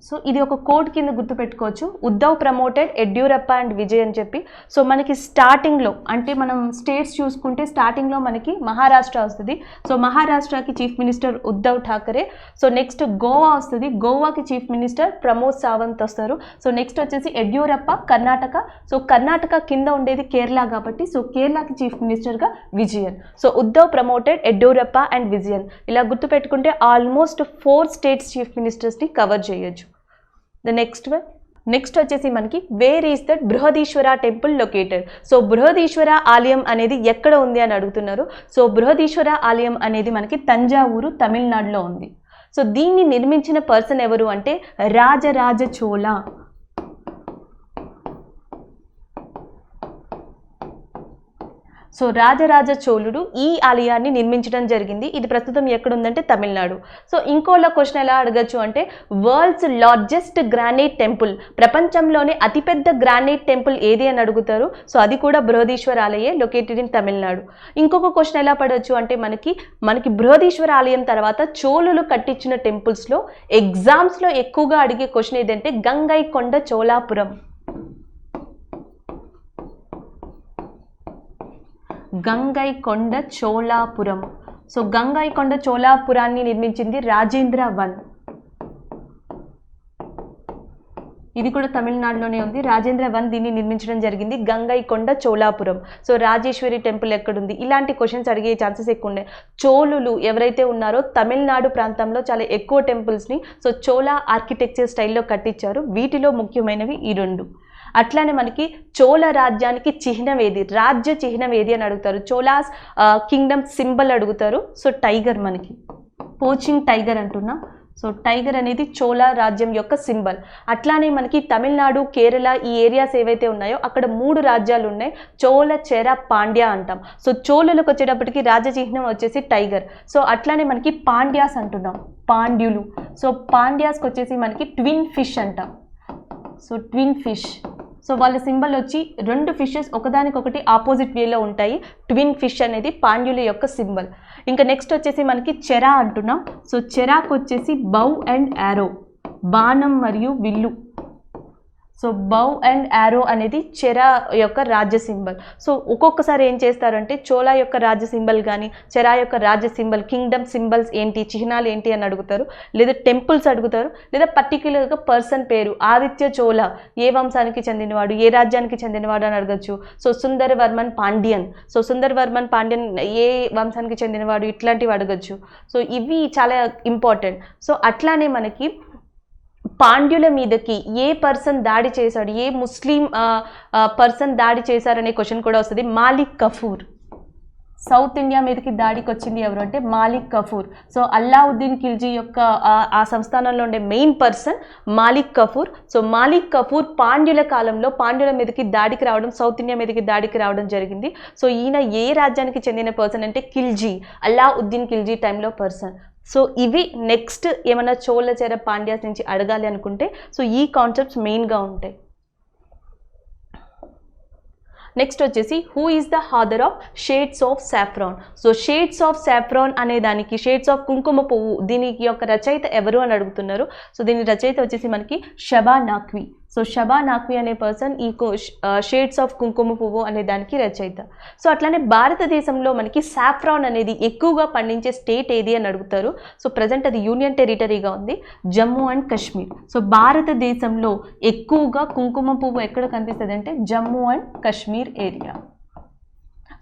A: So ఇది ఒక కోడ్ కింద గుర్తుపెట్టుకోవచ్చు, ఉద్ధవ్ ప్రమోటెడ్ యడ్యూరప్ప అండ్ విజయ్ అని చెప్పి. సో మనకి స్టార్టింగ్లో అంటే మనం స్టేట్స్ చూసుకుంటే స్టార్టింగ్లో మనకి మహారాష్ట్ర వస్తుంది. సో మహారాష్ట్రకి chief minister Uddhav Thackeray. So next Goa వస్తుంది, గోవాకి చీఫ్ మినిస్టర్ ప్రమోద్ సావంత్ వస్తారు. సో నెక్స్ట్ వచ్చేసి యడ్యూరప్ప కర్ణాటక. సో కర్ణాటక కింద ఉండేది కేరళ కాబట్టి సో కేరళకి చీఫ్ మినిస్టర్గా Vijayan. So Uddhav promoted Yediyurappa and Vijayan. ఇలా గుర్తుపెట్టుకుంటే ఆల్మోస్ట్ 4 స్టేట్స్ చీఫ్ మినిస్టర్స్ని కవర్ చేయొచ్చు. ద నెక్స్ట్ వచ్చేసి మనకి where is that Brihadeeswara temple located. So Brihadeeswara ఆలయం అనేది ఎక్కడ ఉంది అని అడుగుతున్నారు. సో బృహదీశ్వర ఆలయం అనేది మనకి తంజావూరు తమిళనాడులో ఉంది. సో దీన్ని నిర్మించిన పర్సన్ ఎవరు అంటే రాజరాజ చోళ. సో రాజరాజ చోళుడు ఈ ఆలయాన్ని నిర్మించడం జరిగింది. ఇది ప్రస్తుతం ఎక్కడుందంటే తమిళనాడు. సో ఇంకోళ్ళ క్వశ్చన్ ఎలా అడగచ్చు అంటే వరల్డ్స్ లార్జెస్ట్ గ్రానైట్ టెంపుల్, ప్రపంచంలోనే అతిపెద్ద గ్రానైట్ టెంపుల్ ఏది అని అడుగుతారు. సో అది కూడా బృహదీశ్వర ఆలయే, లొకేటెడ్ ఇన్ తమిళనాడు. ఇంకొక క్వశ్చన్ ఎలా పడవచ్చు అంటే మనకి బృహదీశ్వర ఆలయం తర్వాత చోళులు కట్టించిన టెంపుల్స్లో ఎగ్జామ్స్లో ఎక్కువగా అడిగే క్వశ్చన్ ఏదంటే గంగైకొండ చోళాపురం. గంగైకొండ చోళాపురం. సో గంగైకొండ చోళాపురాన్ని నిర్మించింది రాజేంద్ర వన్. ఇది కూడా తమిళనాడులోనే ఉంది. రాజేంద్ర వన్ దీన్ని నిర్మించడం జరిగింది, గంగైకొండ చోళాపురం. సో రాజేశ్వరి టెంపుల్ ఎక్కడుంది, ఇలాంటి క్వశ్చన్స్ అడిగే ఛాన్సెస్ ఎక్కువ ఉన్నాయి. చోళులు ఎవరైతే ఉన్నారో తమిళనాడు ప్రాంతంలో చాలా ఎక్కువ టెంపుల్స్ని సో చోళా ఆర్కిటెక్చర్ స్టైల్లో కట్టించారు. వీటిలో ముఖ్యమైనవి ఈ 2. అట్లానే మనకి చోళ రాజ్యానికి చిహ్నం ఏది, రాజ్య చిహ్నం ఏది అని అడుగుతారు. చోళాస్ కింగ్డమ్ సింబల్ అడుగుతారు. సో టైగర్, మనకి పోచింగ్ టైగర్ అంటున్నాం. సో టైగర్ అనేది చోళ రాజ్యం యొక్క సింబల్. అట్లానే మనకి తమిళనాడు, కేరళ ఈ ఏరియాస్ ఏవైతే ఉన్నాయో అక్కడ 3 రాజ్యాలు ఉన్నాయి. చోళ, చెర, పాండ్య అంటాం. సో చోళులకు వచ్చేటప్పటికి రాజ్య చిహ్నం వచ్చేసి టైగర్. సో అట్లానే మనకి పాండ్యాస్ అంటున్నాం, పాండ్యులు. సో పాండ్యాస్కి వచ్చేసి మనకి ట్విన్ ఫిష్ అంటాం. So twin fish. సో వాళ్ళ సింబల్ వచ్చి 2 ఫిషెస్ ఒకదానికొకటి ఆపోజిట్ వేలో ఉంటాయి. ట్విన్ ఫిష్ అనేది పాండ్యుల యొక్క సింబల్. ఇంకా నెక్స్ట్ వచ్చేసి మనకి చెరా అంటున్నాం. సో చెరాకు వచ్చేసి బౌ అండ్ యారో, బాణం మరియు విల్లు. సో బౌ అండ్ యారో అనేది చెరా యొక్క రాజ్య సింబల్. సో ఒక్కొక్కసారి ఏం చేస్తారంటే చోళా యొక్క రాజ్య సింబల్ కానీ చెరా యొక్క రాజ్య సింబల్, కింగ్డమ్ సింబల్స్ ఏంటి, చిహ్నాలు ఏంటి అని అడుగుతారు, లేదా టెంపుల్స్ అడుగుతారు, లేదా పర్టిక్యులర్గా పర్సన్ పేరు. ఆదిత్య చోళ ఏ వంశానికి చెందినవాడు, ఏ రాజ్యానికి చెందినవాడు అని అడగచ్చు. సో సుందరవర్మన్ పాండ్యన్, సో సుందరవర్మన్ పాండ్యన్ ఏ వంశానికి చెందినవాడు, ఇట్లాంటివి అడగచ్చు. సో ఇవి చాలా ఇంపార్టెంట్. సో అట్లానే మనకి పాండ్యుల మీదకి ఏ పర్సన్ దాడి చేశాడు, ఏ ముస్లిం పర్సన్ దాడి చేశారనే క్వశ్చన్ కూడా వస్తుంది. మాలిక్ కఫూర్. సౌత్ ఇండియా మీదకి దాడికి వచ్చింది ఎవరు అంటే మాలిక్ కఫూర్. సో అల్లావుద్దీన్ ఖిల్జీ యొక్క ఆ సంస్థానంలో ఉండే main person Malik Kafur. So Malik Kafur పాండ్యుల కాలంలో పాండ్యుల మీదకి దాడికి రావడం, సౌత్ ఇండియా మీదకి దాడికి రావడం జరిగింది. సో ఈయన ఏ రాజ్యానికి చెందిన పర్సన్ అంటే ఖిల్జీ, అల్లావుద్దీన్ ఖిల్జీ టైంలో పర్సన్. సో ఇవి నెక్స్ట్ ఏమైనా చోళ, చెర, పాండ్యాస్ నుంచి అడగాలి అనుకుంటే సో ఈ కాన్సెప్ట్స్ మెయిన్గా ఉంటాయి. నెక్స్ట్ వచ్చేసి who is the father of shades of saffron. So shades of saffron అనే దానికి, షేడ్స్ ఆఫ్ కుంకుమ పువ్వు, దీనికి యొక్క రచయిత ఎవరు అని అడుగుతున్నారు. సో దీని రచయిత వచ్చేసి మనకి షబా నాఖ్వి. సో షబా నాఖ్వి అనే పర్సన్ ఈ షేడ్స్ ఆఫ్ కుంకుమ పువ్వు అనే దానికి రచయిత. సో అట్లానే భారతదేశంలో మనకి సాఫ్రాన్ అనేది ఎక్కువగా పండించే స్టేట్ ఏది అని అడుగుతారు. సో ప్రజెంట్ అది యూనియన్ టెరిటరీగా ఉంది, జమ్మూ అండ్ కాశ్మీర్. సో భారతదేశంలో ఎక్కువగా కుంకుమ పువ్వు ఎక్కడ కనిపిస్తుంది అంటే Jammu and Kashmir area.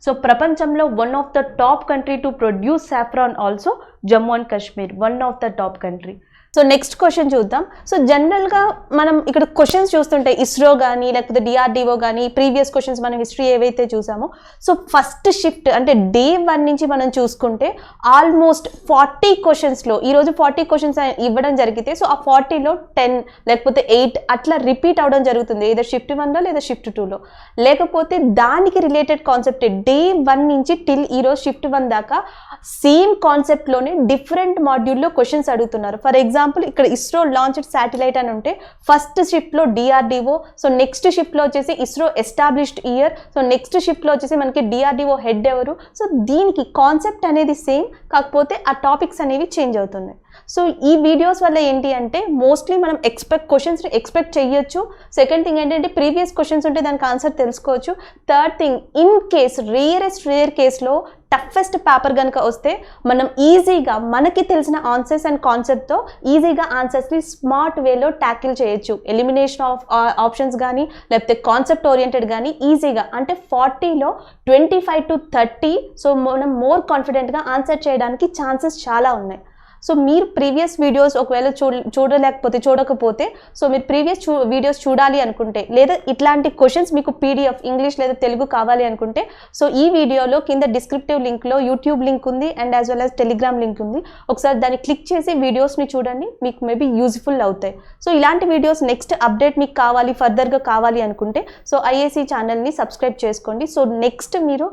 A: So ప్రపంచంలో one of the top country to produce saffron also Jammu and Kashmir, one of the top country. So next question చూద్దాం. సో జనరల్గా మనం ఇక్కడ క్వశ్చన్స్ చూస్తుంటే ఇస్రో కానీ లేకపోతే డిఆర్డిఓ కానీ ప్రీవియస్ క్వశ్చన్స్ మనం హిస్టరీ ఏవైతే చూసామో, సో ఫస్ట్ షిఫ్ట్ అంటే డే 1 నుంచి మనం చూసుకుంటే ఆల్మోస్ట్ 40 క్వశ్చన్స్లో ఈరోజు 40 క్వశ్చన్స్ ఇవ్వడం జరిగితే సో ఆ 40లో 10 లేకపోతే 8 అట్లా రిపీట్ అవడం జరుగుతుంది, ఏదో షిఫ్ట్ 1లో లేదా షిఫ్ట్ 2లో. లేకపోతే దానికి రిలేటెడ్ కాన్సెప్ట్ డే 1 నుంచి టిల్ ఈరోజు షిఫ్ట్ 1 దాకా సేమ్ కాన్సెప్ట్లోనే డిఫరెంట్ మాడ్యూల్లో క్వశ్చన్స్ అడుగుతున్నారు. ఫర్ ఎగ్జాంపుల్ ఇక్కడ ఇస్రో లాంచ్డ్ శాటిలైట్ అని ఉంటే ఫస్ట్ షిఫ్ట్లో డిఆర్డిఓ, సో నెక్స్ట్ షిఫ్ట్లో వచ్చేసి ISRO established year, so next షిఫ్ట్లో వచ్చేసి మనకి డిఆర్డిఓ హెడ్ ఎవరు. సో దీనికి కాన్సెప్ట్ అనేది సేమ్, కాకపోతే ఆ టాపిక్స్ అనేవి చేంజ్ అవుతున్నాయి. సో ఈ వీడియోస్ వల్ల ఏంటి అంటే మోస్ట్లీ మనం క్వశ్చన్స్ ఎక్స్పెక్ట్ చేయొచ్చు. సెకండ్ థింగ్ ఏంటంటే ప్రీవియస్ క్వశ్చన్స్ ఉంటే దానికి ఆన్సర్ తెలుసుకోవచ్చు. Third thing, in case rare కేస్లో టఫెస్ట్ పేపర్ కనుక వస్తే మనం ఈజీగా మనకి తెలిసిన ఆన్సర్స్ అండ్ కాన్సెప్ట్తో ఈజీగా ఆన్సర్స్ని స్మార్ట్ వేలో ట్యాకిల్ చేయొచ్చు. ఎలిమినేషన్ ఆఫ్ ఆప్షన్స్ కానీ లేకపోతే కాన్సెప్ట్ ఓరియంటెడ్ కానీ ఈజీగా అంటే 40లో 25 to 30 సో మనం మోర్ కాన్ఫిడెంట్గా ఆన్సర్ చేయడానికి ఛాన్సెస్ చాలా ఉన్నాయి. సో మీరు ప్రీవియస్ వీడియోస్ ఒకవేళ చూడకపోతే సో మీరు ప్రీవియస్ వీడియోస్ చూడాలి అనుకుంటే లేదా ఇట్లాంటి క్వశ్చన్స్ మీకు పీడిఎఫ్ ఇంగ్లీష్ లేదా తెలుగు కావాలి అనుకుంటే సో ఈ వీడియోలో కింద డిస్క్రిప్టివ్ లింక్లో యూట్యూబ్ లింక్ ఉంది and as well as Telegram link ఉంది. ఒకసారి దాన్ని క్లిక్ చేసి వీడియోస్ని చూడండి, మీకు మేబీ యూజ్ఫుల్ అవుతాయి. సో ఇలాంటి వీడియోస్ నెక్స్ట్ అప్డేట్ మీకు కావాలి, ఫర్దర్గా కావాలి అనుకుంటే సో ఐఏసీ ఛానల్ని సబ్స్క్రైబ్ చేసుకోండి. సో నెక్స్ట్ మీరు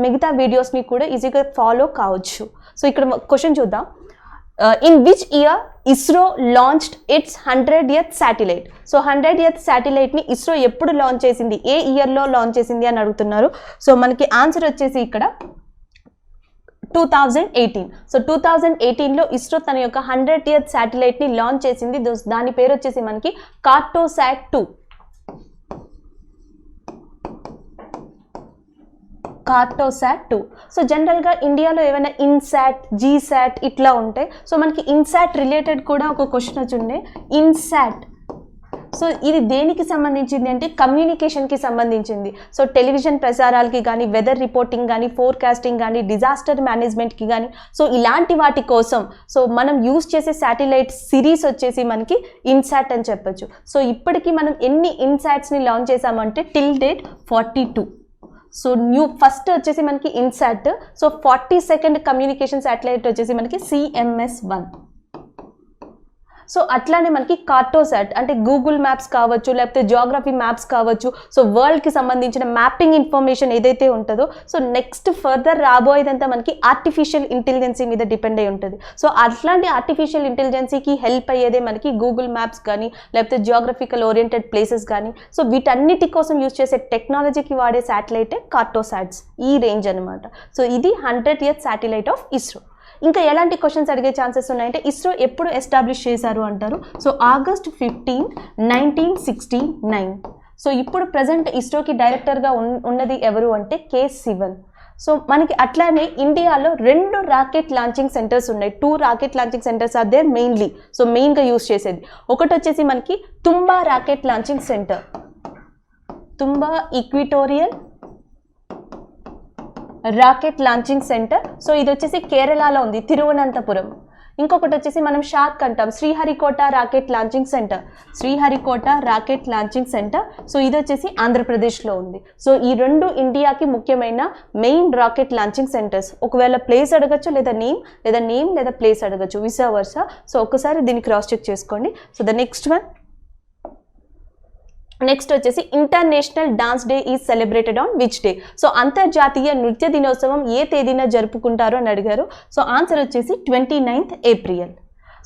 A: మిగతా వీడియోస్ని కూడా ఈజీగా ఫాలో కావచ్చు. సో ఇక్కడ క్వశ్చన్ చూద్దాం. In which year ISRO launched its 100th satellite? So 100th satellite ని ఇస్రో ఎప్పుడు లాంచ్ చేసింది, ఏ ఇయర్లో లాంచ్ చేసింది అని అడుగుతున్నారు. సో మనకి ఆన్సర్ వచ్చేసి ఇక్కడ 2018. సో 2018లో ఇస్రో తన యొక్క 100th satellite ని లాంచ్ చేసింది. దాని పేరు వచ్చేసి మనకి కార్టోసాట్ 2. కార్టోసాట్ 2. సో జనరల్గా ఇండియాలో ఏమైనా ఇన్సాట్, జీసాట్ ఇట్లా ఉంటాయి. సో మనకి ఇన్సాట్ రిలేటెడ్ కూడా ఒక క్వశ్చన్ వచ్చిండే. ఇన్సాట్ సో ఇది దేనికి సంబంధించింది అంటే కమ్యూనికేషన్కి సంబంధించింది. సో టెలివిజన్ ప్రసారాలకి కానీ, వెదర్ రిపోర్టింగ్ కానీ, ఫోర్కాస్టింగ్ కానీ, డిజాస్టర్ మేనేజ్మెంట్కి కానీ సో ఇలాంటి వాటి కోసం సో మనం యూజ్ చేసే శాటిలైట్ సిరీస్ వచ్చేసి మనకి ఇన్సాట్ అని చెప్పొచ్చు. సో ఇప్పటికీ మనం ఎన్ని ఇన్సాట్స్ని లాంచ్ చేసామంటే టిల్ డేట్ 42. సో ఫస్ట్ వచ్చేసి మనకి INSAT. So 42nd communication satellite వచ్చేసి మనకి CMS-1. సో అట్లానే మనకి కార్టోసాట్ అంటే గూగుల్ మ్యాప్స్ కావచ్చు లేకపోతే జియోగ్రఫీ మ్యాప్స్ కావచ్చు. సో వరల్డ్కి సంబంధించిన మ్యాపింగ్ ఇన్ఫర్మేషన్ ఏదైతే ఉంటుందో సో నెక్స్ట్ ఫర్దర్ రాబోయేదంతా మనకి ఆర్టిఫిషియల్ ఇంటెలిజెన్సీ మీద డిపెండ్ అయి ఉంటుంది. సో అట్లాంటి ఆర్టిఫిషియల్ ఇంటెలిజెన్సీకి హెల్ప్ అయ్యేదే మనకి గూగుల్ మ్యాప్స్ కానీ లేకపోతే జియోగ్రఫికల్ ఓరియంటెడ్ ప్లేసెస్ కానీ. సో వీటన్నిటి కోసం యూజ్ చేసే టెక్నాలజీకి వాడే శాటిలైటే కార్టోసాట్స్, ఈ రేంజ్ అనమాట. సో ఇది 100th శాటిలైట్ ఆఫ్ ఇస్రో. ఇంకా ఎలాంటి క్వశ్చన్స్ అడిగే ఛాన్సెస్ ఉన్నాయంటే ఇస్రో ఎప్పుడు ఎస్టాబ్లిష్ చేశారు అంటారు. So August 15, 1969. సో ఇప్పుడు ప్రజెంట్ ఇస్రోకి డైరెక్టర్గా ఉన్నది ఎవరు అంటే K. Sivan. సో మనకి అట్లానే ఇండియాలో 2 రాకెట్ లాంచింగ్ సెంటర్స్ ఉన్నాయి. 2 rocket launching centres are there mainly. So మెయిన్గా యూజ్ చేసేది ఒకటి వచ్చేసి మనకి Thumba rocket launching centre, Thumba equatorial rocket launching centre. So ఇది వచ్చేసి కేరళలో ఉంది, తిరువనంతపురం. ఇంకొకటి వచ్చేసి మనం షార్క్ అంటాం, Sriharikota rocket launching centre, Sriharikota rocket launching centre. So ఇది వచ్చేసి ఆంధ్రప్రదేశ్లో ఉంది. సో ఈ 2 ఇండియాకి ముఖ్యమైన మెయిన్ రాకెట్ లాంచింగ్ సెంటర్స్. ఒకవేళ ప్లేస్ అడగచ్చు లేదా నేమ్ లేదా ప్లేస్ అడగచ్చు, విసా వర్సా. సో ఒకసారి దీన్ని క్రాస్ చెక్ చేసుకోండి. సో ద నెక్స్ట్ వచ్చేసి international dance day is celebrated on which day? So అంతర్జాతీయ నృత్య దినోత్సవం ఏ తేదీన జరుపుకుంటారు అని అడిగారు. సో ఆన్సర్ వచ్చేసి 29th April.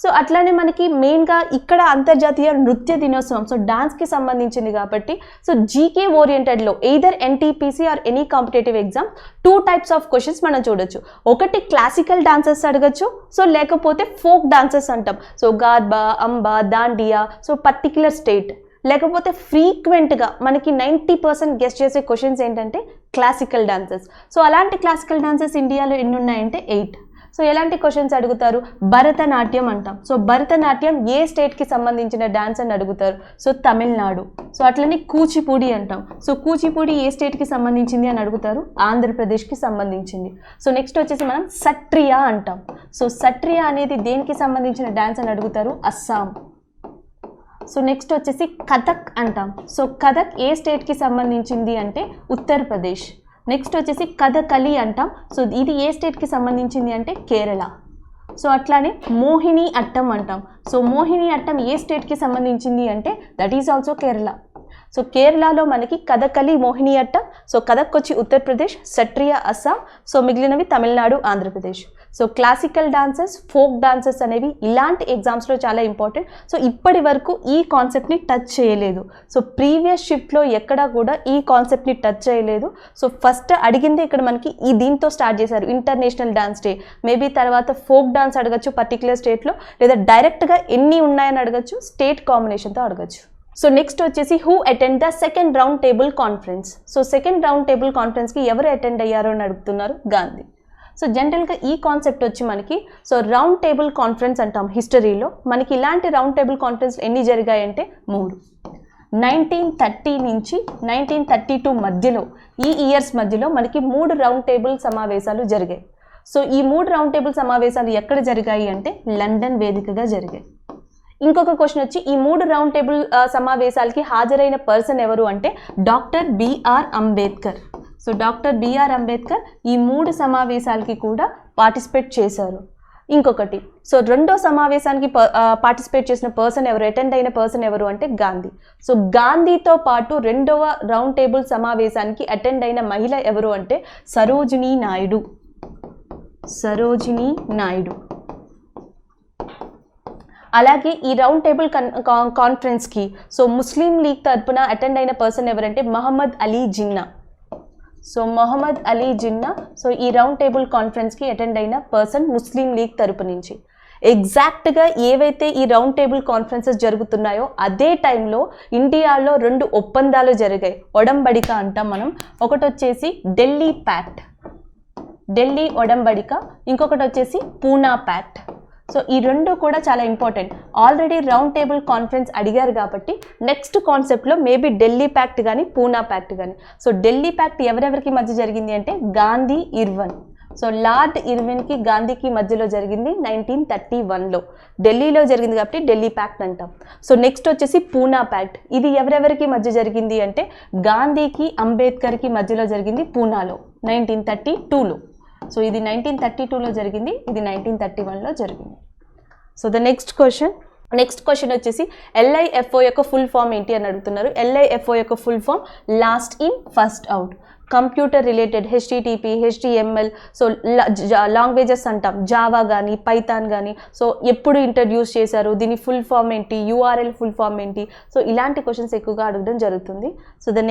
A: సో అట్లానే మనకి మెయిన్గా ఇక్కడ అంతర్జాతీయ నృత్య దినోత్సవం సో డాన్స్కి సంబంధించింది కాబట్టి సో జీకే ఓరియంటెడ్లో either NTPC or any competitive exam 2 types of questions మనం చూడొచ్చు. ఒకటి క్లాసికల్ డాన్సెస్ అడగచ్చు, సో లేకపోతే ఫోక్ డాన్సెస్ అంటాం. So Garba, Amba, Dandiya, so particular state. లేకపోతే ఫ్రీక్వెంట్గా మనకి 90% గెస్ట్ చేసే క్వశ్చన్స్ ఏంటంటే క్లాసికల్ డాన్సెస్. సో అలాంటి క్లాసికల్ డాన్సెస్ ఇండియాలో ఎన్ని ఉన్నాయంటే 8. సో ఎలాంటి క్వశ్చన్స్ అడుగుతారు? భరతనాట్యం అంటాం. సో భరతనాట్యం ఏ స్టేట్కి సంబంధించిన డాన్స్ అని అడుగుతారు? సో తమిళనాడు. సో అట్లనే కూచిపూడి అంటాం. సో కూచిపూడి ఏ స్టేట్కి సంబంధించింది అని అడుగుతారు? ఆంధ్రప్రదేశ్కి సంబంధించింది. సో నెక్స్ట్ వచ్చేసి మనం సట్రియా అంటాం. సో సట్రియా అనేది దేనికి సంబంధించిన డాన్స్ అని అడుగుతారు? అస్సాం. సో నెక్స్ట్ వచ్చేసి కథక్ అంటాం. సో కథక్ ఏ స్టేట్కి సంబంధించింది అంటే ఉత్తరప్రదేశ్. నెక్స్ట్ వచ్చేసి కథకళి అంటాం. సో ఇది ఏ స్టేట్కి సంబంధించింది అంటే కేరళ. సో అట్లానే మోహిని అట్టం అంటాం. సో మోహిని అట్టం ఏ స్టేట్కి సంబంధించింది అంటే that is also Kerala. So కేరళలో మనకి కథకళి, మోహిని అట్టం. సో కథక్ వచ్చి ఉత్తరప్రదేశ్, సట్రియా అస్సాం, సో మిగిలినవి Tamil Nadu, Andhra Pradesh. So classical dances, folk dances అనేవి ఇలాంటి ఎగ్జామ్స్లో చాలా ఇంపార్టెంట్. సో ఇప్పటి వరకు ఈ కాన్సెప్ట్ని టచ్ చేయలేదు. సో ప్రీవియస్ షిఫ్ట్లో ఎక్కడా కూడా ఈ కాన్సెప్ట్ని టచ్ చేయలేదు. సో ఫస్ట్ అడిగింది ఇక్కడ మనకి దీంతో స్టార్ట్ చేశారు, ఇంటర్నేషనల్ డాన్స్ డే. మేబీ తర్వాత ఫోక్ డాన్స్ అడగచ్చు పర్టికులర్ స్టేట్లో, లేదా డైరెక్ట్గా ఎన్ని ఉన్నాయని అడగచ్చు, స్టేట్ కాంబినేషన్తో అడగచ్చు. సో నెక్స్ట్ వచ్చేసి who attend the second round table conference. So second round table కాన్ఫరెన్స్కి ఎవరు అటెండ్ అయ్యారో అని అడుగుతున్నారు? గాంధీ. సో జనరల్గా ఈ కాన్సెప్ట్ వచ్చి మనకి సో రౌండ్ టేబుల్ కాన్ఫరెన్స్ అంటాం. హిస్టరీలో మనకి ఇలాంటి రౌండ్ టేబుల్ కాన్ఫరెన్స్ ఎన్ని జరిగాయంటే 3. 1930 నుంచి 1932 మధ్యలో, ఈ ఇయర్స్ మధ్యలో మనకి 3 రౌండ్ టేబుల్ సమావేశాలు జరిగాయి. సో ఈ 3 రౌండ్ టేబుల్ సమావేశాలు ఎక్కడ జరిగాయి అంటే లండన్ వేదికగా జరిగాయి. ఇంకొక క్వశ్చన్ వచ్చి ఈ 3 రౌండ్ టేబుల్ సమావేశాలకి హాజరైన పర్సన్ ఎవరు అంటే doctor BR Ambedkar. So doctor BR Ambedkar ఈ 3 సమావేశాలకి కూడా పార్టిసిపేట్ చేశారు. ఇంకొకటి, సో రెండో సమావేశానికి పార్టిసిపేట్ చేసిన పర్సన్ ఎవరు, అటెండ్ అయిన పర్సన్ ఎవరు అంటే గాంధీ. సో గాంధీతో పాటు రెండవ రౌండ్ టేబుల్ సమావేశానికి అటెండ్ అయిన మహిళ ఎవరు అంటే సరోజినీ నాయుడు. సరోజినీ నాయుడు. అలాగే ఈ రౌండ్ టేబుల్ కాన్ఫరెన్స్కి సో ముస్లిం లీగ్ తరపున అటెండ్ అయిన పర్సన్ ఎవరంటే మహమ్మద్ అలీ జిన్నా. సో మహమ్మద్ అలీ జిన్నా సో ఈ రౌండ్ టేబుల్ కాన్ఫరెన్స్కి అటెండ్ అయిన పర్సన్ ముస్లిం లీగ్ తరపు నుంచి. ఎగ్జాక్ట్గా ఏవైతే ఈ రౌండ్ టేబుల్ కాన్ఫరెన్సెస్ జరుగుతున్నాయో అదే టైంలో ఇండియాలో 2 ఒప్పందాలు జరిగాయి, ఒడంబడిక అంటాం మనం. ఒకటి వచ్చేసి ఢిల్లీ ప్యాక్ట్, ఢిల్లీ ఒడంబడిక. ఇంకొకటి వచ్చేసి పూనా ప్యాక్ట్. సో ఈ 2 కూడా చాలా important. Already round table conference అడిగారు కాబట్టి నెక్స్ట్ కాన్సెప్ట్లో మేబీ ఢిల్లీ ప్యాక్ట్ కానీ పూనా ప్యాక్ట్ కానీ. సో ఢిల్లీ ప్యాక్ట్ ఎవరెవరికి మధ్య జరిగింది అంటే గాంధీ, ఇర్విన్. సో లార్డ్ ఇర్విన్కి గాంధీకి మధ్యలో జరిగింది 1931లో. ఢిల్లీలో జరిగింది కాబట్టి ఢిల్లీ ప్యాక్ట్ అంటాం. సో నెక్స్ట్ వచ్చేసి పూనా ప్యాక్ట్. ఇది ఎవరెవరికి మధ్య జరిగింది అంటే గాంధీకి, అంబేద్కర్కి మధ్యలో జరిగింది పూనాలో 1932లో. సో ఇది 1932లో జరిగింది, ఇది 1931లో జరిగింది. సో ద నెక్స్ట్ క్వశ్చన్ వచ్చేసి LIFO యొక్క ఫుల్ ఫామ్ ఏంటి అని అడుగుతున్నారు. LIFO యొక్క full form last in first out. Computer related HTTP, HTML, so languages అంటాం, జావా కానీ పైథాన్ కానీ. సో ఎప్పుడు ఇంట్రడ్యూస్ చేశారు, దీని ఫుల్ ఫామ్ ఏంటి, URL ఫుల్ ఫామ్ ఏంటి. సో ఇలాంటి క్వశ్చన్స్ ఎక్కువగా అడగడం జరుగుతుంది. సో ద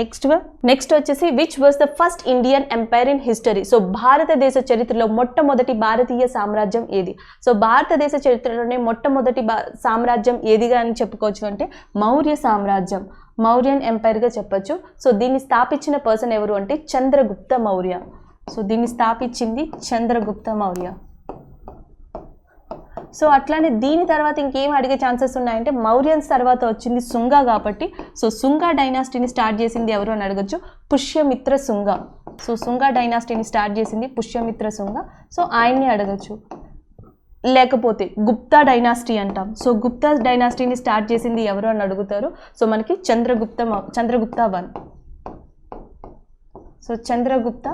A: నెక్స్ట్ వచ్చేసి which was the first Indian empire in history. So భారతదేశ చరిత్రలో మొట్టమొదటి భారతీయ సామ్రాజ్యం ఏది? సో భారతదేశ చరిత్రలోనే మొట్టమొదటి సామ్రాజ్యం ఏదిగా అని చెప్పుకోవచ్చు అంటే మౌర్య సామ్రాజ్యం, మౌర్యన్ ఎంపైర్గా చెప్పచ్చు. సో దీన్ని స్థాపించిన పర్సన్ ఎవరు అంటే చంద్రగుప్త మౌర్య. సో దీన్ని స్థాపించింది చంద్రగుప్త మౌర్య. సో అట్లానే దీని తర్వాత ఇంకేం అడిగే ఛాన్సెస్ ఉన్నాయంటే మౌర్యన్స్ తర్వాత వచ్చింది సుంగా కాబట్టి సో సుంగా డైనాసిటీని స్టార్ట్ చేసింది ఎవరు అని అడగచ్చు, పుష్యమిత్ర సుంగా. సో సుంగా డైనాసిటీని స్టార్ట్ చేసింది పుష్యమిత్ర సుంగా. సో ఆయన్ని అడగచ్చు. లేకపోతే గుప్తా డైనాసిటీ అంటాం. సో గుప్తా డైనాసిటీని స్టార్ట్ చేసింది ఎవరు అని అడుగుతారు. సో మనకి Chandragupta 1. So Chandragupta.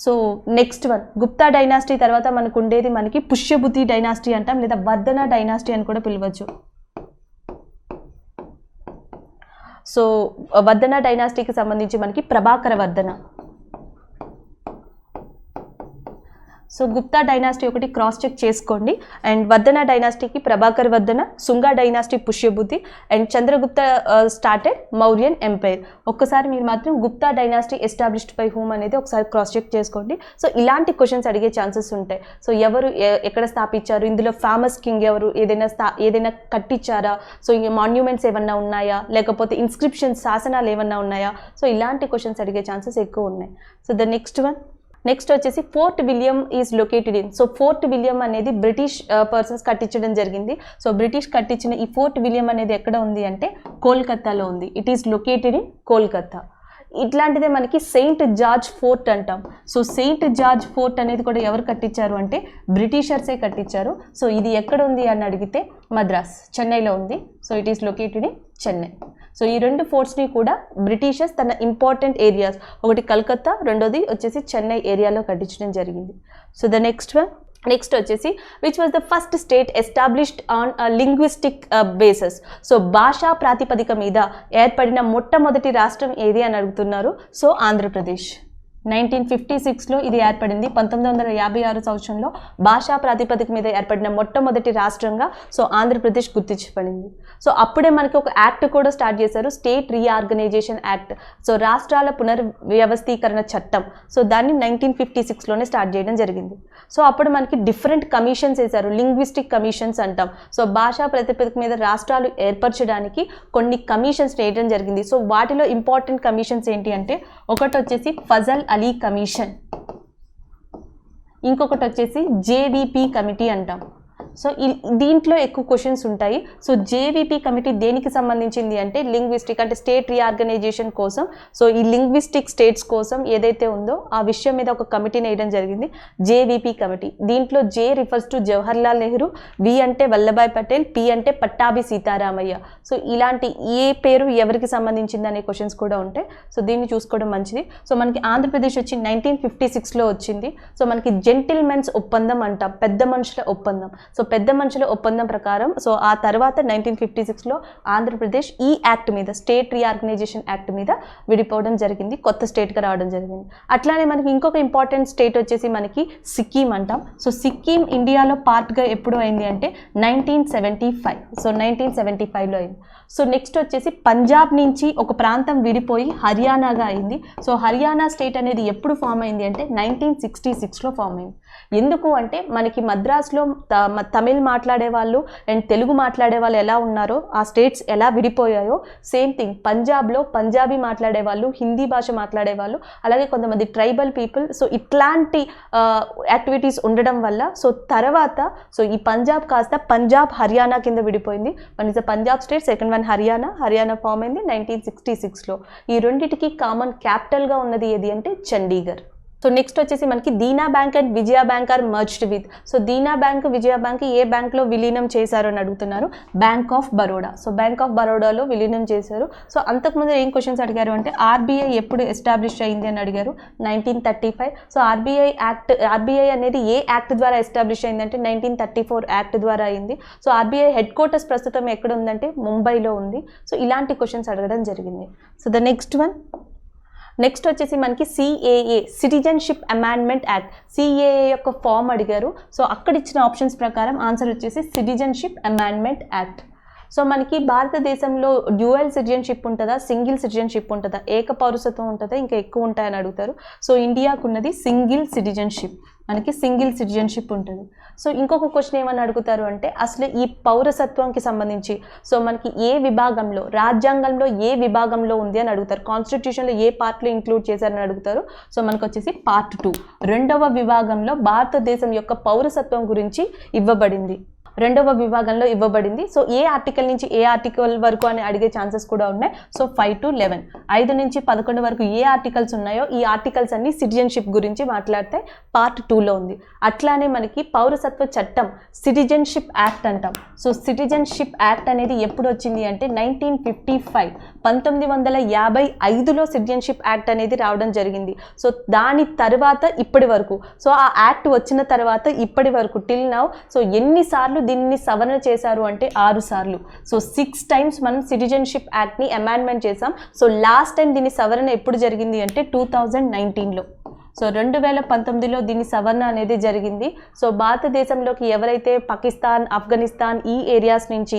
A: So next one Gupta dynasty తర్వాత మనకు ఉండేది మనకి పుష్యభూతి డైనాసిటీ అంటాం, లేదా వర్ధన డైనాసిటీ అని కూడా పిలవచ్చు. సో వర్ధన డైనాసిటీకి సంబంధించి మనకి ప్రభాకర వర్ధన. సో గుప్తా డైనాసిటీ ఒకటి క్రాస్ చెక్ చేసుకోండి. అండ్ వర్ధన డైనాసిటీకి Prabhakar Vardhana, Sunga dynasty Pushyabhuti, and Chandragupta started Mauryan empire. ఒక్కసారి మీరు మాత్రం Gupta dynasty established by whom అనేది ఒకసారి క్రాస్ చెక్ చేసుకోండి. సో ఇలాంటి క్వశ్చన్స్ అడిగే ఛాన్సెస్ ఉంటాయి. సో ఎవరు ఎక్కడ స్థాపించారు, ఇందులో ఫేమస్ కింగ్ ఎవరు, ఏదైనా కట్టించారా, సో ఈ మాన్యుమెంట్స్ ఏమన్నా ఉన్నాయా, లేకపోతే ఇన్స్క్రిప్షన్స్ శాసనాలు ఏమన్నా ఉన్నాయా. సో ఇలాంటి క్వశ్చన్స్ అడిగే ఛాన్సెస్ ఎక్కువ ఉన్నాయి. So the next one next వచ్చేసి fort William is located in. So fort William అనేది బ్రిటిష్ పర్సన్స్ కట్టించడం జరిగింది. సో బ్రిటిష్ కట్టించిన ఈ ఫోర్ట్ విలియం అనేది ఎక్కడ ఉంది అంటే కోల్కతాలో ఉంది. It is located in Kolkata. ఇట్లాంటిదే మనకి సెయింట్ జార్జ్ ఫోర్ట్ అంటాం. సో సెయింట్ జార్జ్ ఫోర్ట్ అనేది కూడా ఎవరు కట్టించారు అంటే బ్రిటిషర్సే కట్టించారు. సో ఇది ఎక్కడ ఉంది అని అడిగితే మద్రాస్, చెన్నైలో ఉంది. So it is located in Chennai. So ఈ రెండు ఫోర్ట్స్ని కూడా బ్రిటిషర్స్ తన ఇంపార్టెంట్ ఏరియాస్, ఒకటి కలకత్తా, రెండోది వచ్చేసి చెన్నై ఏరియాలో కట్టించడం జరిగింది. సో ద నెక్స్ట్ వచ్చేసి which was the first state established on linguistic bases. So భాషా ప్రాతిపదిక మీద ఏర్పడిన మొట్టమొదటి రాష్ట్రం ఏది అని అడుగుతున్నారు. సో ఆంధ్రప్రదేశ్. 1956లో ఇది ఏర్పడింది. 1956 సంవత్సరంలో భాషా ప్రాతిపదిక మీద ఏర్పడిన మొట్టమొదటి రాష్ట్రంగా సో ఆంధ్రప్రదేశ్ గుర్తించబడింది. సో అప్పుడే మనకి ఒక యాక్ట్ కూడా స్టార్ట్ చేశారు, స్టేట్ రీఆర్గనైజేషన్ యాక్ట్. సో రాష్ట్రాల పునర్వ్యవస్థీకరణ చట్టం. సో దాన్ని 1956లోనే స్టార్ట్ చేయడం జరిగింది. సో అప్పుడు మనకి డిఫరెంట్ కమిషన్స్ వేశారు, లింగ్విస్టిక్ కమిషన్స్ అంటాం. సో భాషా ప్రాతిపదిక మీద రాష్ట్రాలు ఏర్పరచడానికి కొన్ని కమిషన్స్ వేయడం జరిగింది. సో వాటిలో ఇంపార్టెంట్ కమిషన్స్ ఏంటి అంటే ఒకటి వచ్చేసి ఫజల్ అలీ కమిషన్, ఇంకొకటి వచ్చేసి జేవిపి కమిటీ అంటాం. సో దీంట్లో ఎక్కువ క్వశ్చన్స్ ఉంటాయి. సో జేవిపి కమిటీ దేనికి సంబంధించింది అంటే లింగ్విస్టిక్, అంటే స్టేట్ రీఆర్గనైజేషన్ కోసం. సో ఈ లింగ్విస్టిక్ స్టేట్స్ కోసం ఏదైతే ఉందో ఆ విషయం మీద ఒక కమిటీని వేయడం జరిగింది, జేవిపి కమిటీ. దీంట్లో జే రిఫర్స్ టు జవహర్లాల్ నెహ్రూ, వి అంటే వల్లభాయ్ పటేల్, పి అంటే పట్టాభి సీతారామయ్య. సో ఇలాంటి ఏ పేరు ఎవరికి సంబంధించింది అనే క్వశ్చన్స్ కూడా ఉంటాయి. సో దీన్ని చూసుకోవడం మంచిది. సో మనకి ఆంధ్రప్రదేశ్ వచ్చి 1956లో వచ్చింది. సో మనకి జెంటిల్మెన్స్ ఒప్పందం అంటాం, పెద్ద మనుషుల ఒప్పందం. సో పెద్ద మనుషుల ఒప్పందం ప్రకారం సో ఆ తర్వాత 1956లో ఆంధ్రప్రదేశ్ ఈ యాక్ట్ మీద, స్టేట్ రీఆర్గనైజేషన్ యాక్ట్ మీద విడిపోవడం జరిగింది, కొత్త స్టేట్గా రావడం జరిగింది. అట్లానే మనకి ఇంకొక ఇంపార్టెంట్ స్టేట్ వచ్చేసి మనకి సిక్కిం అంటాం. సో సిక్కిం ఇండియాలో పార్ట్గా ఎప్పుడు అయింది అంటే 1975. సో 1975లో అయింది. సో నెక్స్ట్ వచ్చేసి పంజాబ్ నుంచి ఒక ప్రాంతం విడిపోయి హర్యానాగా అయింది. సో హర్యానా స్టేట్ అనేది ఎప్పుడు ఫామ్ అయింది అంటే 1966లో ఫామ్ అయింది. ఎందుకు అంటే మనకి మద్రాస్లో తమిళ్ మాట్లాడే వాళ్ళు అండ్ తెలుగు మాట్లాడే వాళ్ళు ఎలా ఉన్నారో, ఆ స్టేట్స్ ఎలా విడిపోయాయో సేమ్ థింగ్ పంజాబ్లో పంజాబీ మాట్లాడే వాళ్ళు, హిందీ భాష మాట్లాడే వాళ్ళు, అలాగే కొంతమంది ట్రైబల్ పీపుల్. సో ఇట్లాంటి యాక్టివిటీస్ ఉండడం వల్ల సో తర్వాత సో ఈ పంజాబ్ కాస్త పంజాబ్ హర్యానా కింద విడిపోయింది. One is the Punjab state, second one Haryana form అయింది 1966లో. ఈ రెండింటికి కామన్ క్యాపిటల్గా ఉన్నది ఏది అంటే చండీగఢ్. సో నెక్స్ట్ వచ్చేసి మనకి Dena bank and Vijaya bank are merged with. So Dena bank, Vijaya bank ఏ బ్యాంక్లో విలీనం చేశారు అని అడుగుతున్నారు, bank of Baroda. So bank of బరోడాలో విలీనం చేశారు. సో అంతకుముందు ఏం క్వశ్చన్స్ అడిగారు అంటే ఆర్బీఐ ఎప్పుడు ఎస్టాబ్లిష్ అయింది అని అడిగారు, 1935. సో ఆర్బీఐ అనేది ఏ యాక్ట్ ద్వారా ఎస్టాబ్లిష్ అయింది అంటే 1934 యాక్ట్ ద్వారా అయింది. సో ఆర్బీఐ హెడ్ క్వార్టర్స్ ప్రస్తుతం ఎక్కడ ఉందంటే ముంబైలో ఉంది. సో ఇలాంటి క్వశ్చన్స్ అడగడం జరిగింది. సో ద నెక్స్ట్ వచ్చేసి మనకి CAA, citizenship amendment act. CAA యొక్క ఫామ్ అడిగారు. సో అక్కడ ఇచ్చిన ఆప్షన్స్ ప్రకారం ఆన్సర్ వచ్చేసి సిటిజన్షిప్ అమెండ్మెంట్ యాక్ట్. సో మనకి భారతదేశంలో డ్యూయల్ సిటిజన్షిప్ ఉంటుందా, సింగిల్ సిటిజన్షిప్ ఉంటుందా, ఏక పౌరసత్వం ఉంటుందా, ఇంకా ఎక్కువ ఉంటాయని అడుగుతారు. సో ఇండియాకు ఉన్నది సింగిల్ సిటిజన్షిప్, మనకి సింగిల్ సిటిజన్షిప్ ఉంటుంది. సో ఇంకొక క్వశ్చన్ ఏమని అడుగుతారు అంటే అసలు ఈ పౌరసత్వంకి సంబంధించి సో మనకి ఏ విభాగంలో, రాజ్యాంగంలో ఏ విభాగంలో ఉంది అని అడుగుతారు, కాన్స్టిట్యూషన్లో ఏ పార్ట్లో ఇంక్లూడ్ చేశారని అడుగుతారు. సో మనకు వచ్చేసి పార్ట్ 2 రెండవ విభాగంలో భారతదేశం యొక్క పౌరసత్వం గురించి ఇవ్వబడింది, రెండవ విభాగంలో ఇవ్వబడింది. సో ఏ ఆర్టికల్ నుంచి ఏ ఆర్టికల్ వరకు అని అడిగే ఛాన్సెస్ కూడా ఉన్నాయి. సో 5 to 11, 5 నుంచి 11 వరకు ఏ ఆర్టికల్స్ ఉన్నాయో ఈ ఆర్టికల్స్ అన్ని సిటిజన్షిప్ గురించి మాట్లాడితే పార్ట్ 2లో ఉంది. అట్లానే మనకి పౌరసత్వ చట్టం, సిటిజన్షిప్ యాక్ట్ అంటాం. సో సిటిజన్షిప్ యాక్ట్ అనేది ఎప్పుడు వచ్చింది అంటే 1955, 1955లో సిటిజన్షిప్ యాక్ట్ అనేది రావడం జరిగింది. సో దాని తర్వాత ఇప్పటి వరకు, సో ఆ యాక్ట్ వచ్చిన తర్వాత ఇప్పటి వరకు టిల్ నౌ సో ఎన్నిసార్లు దీన్ని సవరణ చేశారు అంటే 6 సార్లు. సో 6 times మనం సిటిజన్షిప్ యాక్ట్ని అమెండ్మెంట్ చేసాం. సో లాస్ట్ టైం దీని సవరణ ఎప్పుడు జరిగింది అంటే 2019లో. సో 2019లో దీని సవరణ అనేది జరిగింది. సో భారతదేశంలోకి ఎవరైతే పాకిస్తాన్, ఆఫ్ఘనిస్తాన్ ఈ ఏరియాస్ నుంచి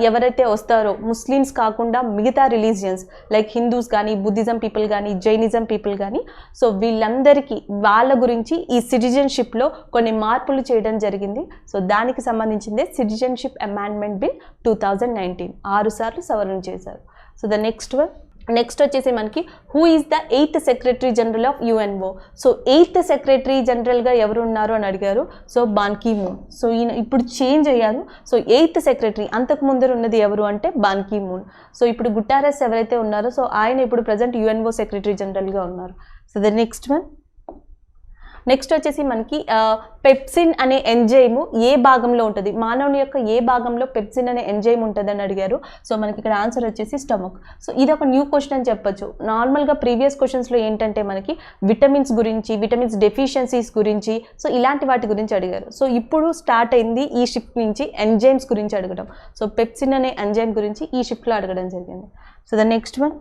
A: ఎవరైతే వస్తారో ముస్లిమ్స్ కాకుండా మిగతా రిలీజియన్స్ లైక్ హిందూస్ కానీ, బుద్ధిజం పీపుల్ కానీ, జైనిజం పీపుల్ కానీ సో వీళ్ళందరికీ వాళ్ళ గురించి ఈ సిటిజన్షిప్లో కొన్ని మార్పులు చేయడం జరిగింది. సో దానికి సంబంధించిందే సిటిజన్షిప్ అమెండ్మెంట్ బిల్ 2019, 6 సార్లు సవరణ చేశారు. So the next one next వచ్చేసి మనకి who is the 8th secretary general of UNO. So 8th secretary జనరల్గా ఎవరు ఉన్నారు అని అడిగారు. So Ban Ki Moon. So ఈయన ఇప్పుడు చేంజ్ అయ్యారు. సో 8th సెక్రటరీ, అంతకు ముందర ఉన్నది ఎవరు అంటే బాన్ కీ మూన్. సో ఇప్పుడు గుటారెస్ ఎవరైతే ఉన్నారో సో ఆయన ఇప్పుడు ప్రజెంట్ యుఎన్ఓ సెక్రటరీ జనరల్గా ఉన్నారు. So the next one, next వచ్చేసి మనకి పెప్సిన్ అనే ఎంజైమ్ ఏ భాగంలో ఉంటుంది, మానవుని యొక్క ఏ భాగంలో పెప్సిన్ అనే ఎంజైమ్ ఉంటుంది అని అడిగారు. సో మనకి ఇక్కడ ఆన్సర్ వచ్చేసి స్టమక్. సో ఇది ఒక న్యూ క్వశ్చన్ అని చెప్పొచ్చు. నార్మల్గా ప్రీవియస్ క్వశ్చన్స్లో ఏంటంటే మనకి విటమిన్స్ గురించి, విటమిన్స్ డెఫిషియన్సీస్ గురించి, సో ఇలాంటి వాటి గురించి అడిగారు. సో ఇప్పుడు స్టార్ట్ అయింది ఈ షిఫ్ట్ నుంచి ఎంజైమ్స్ గురించి అడగడం. సో పెప్సిన్ అనే ఎంజైమ్ గురించి ఈ షిఫ్ట్లో అడగడం జరిగింది. So the next one,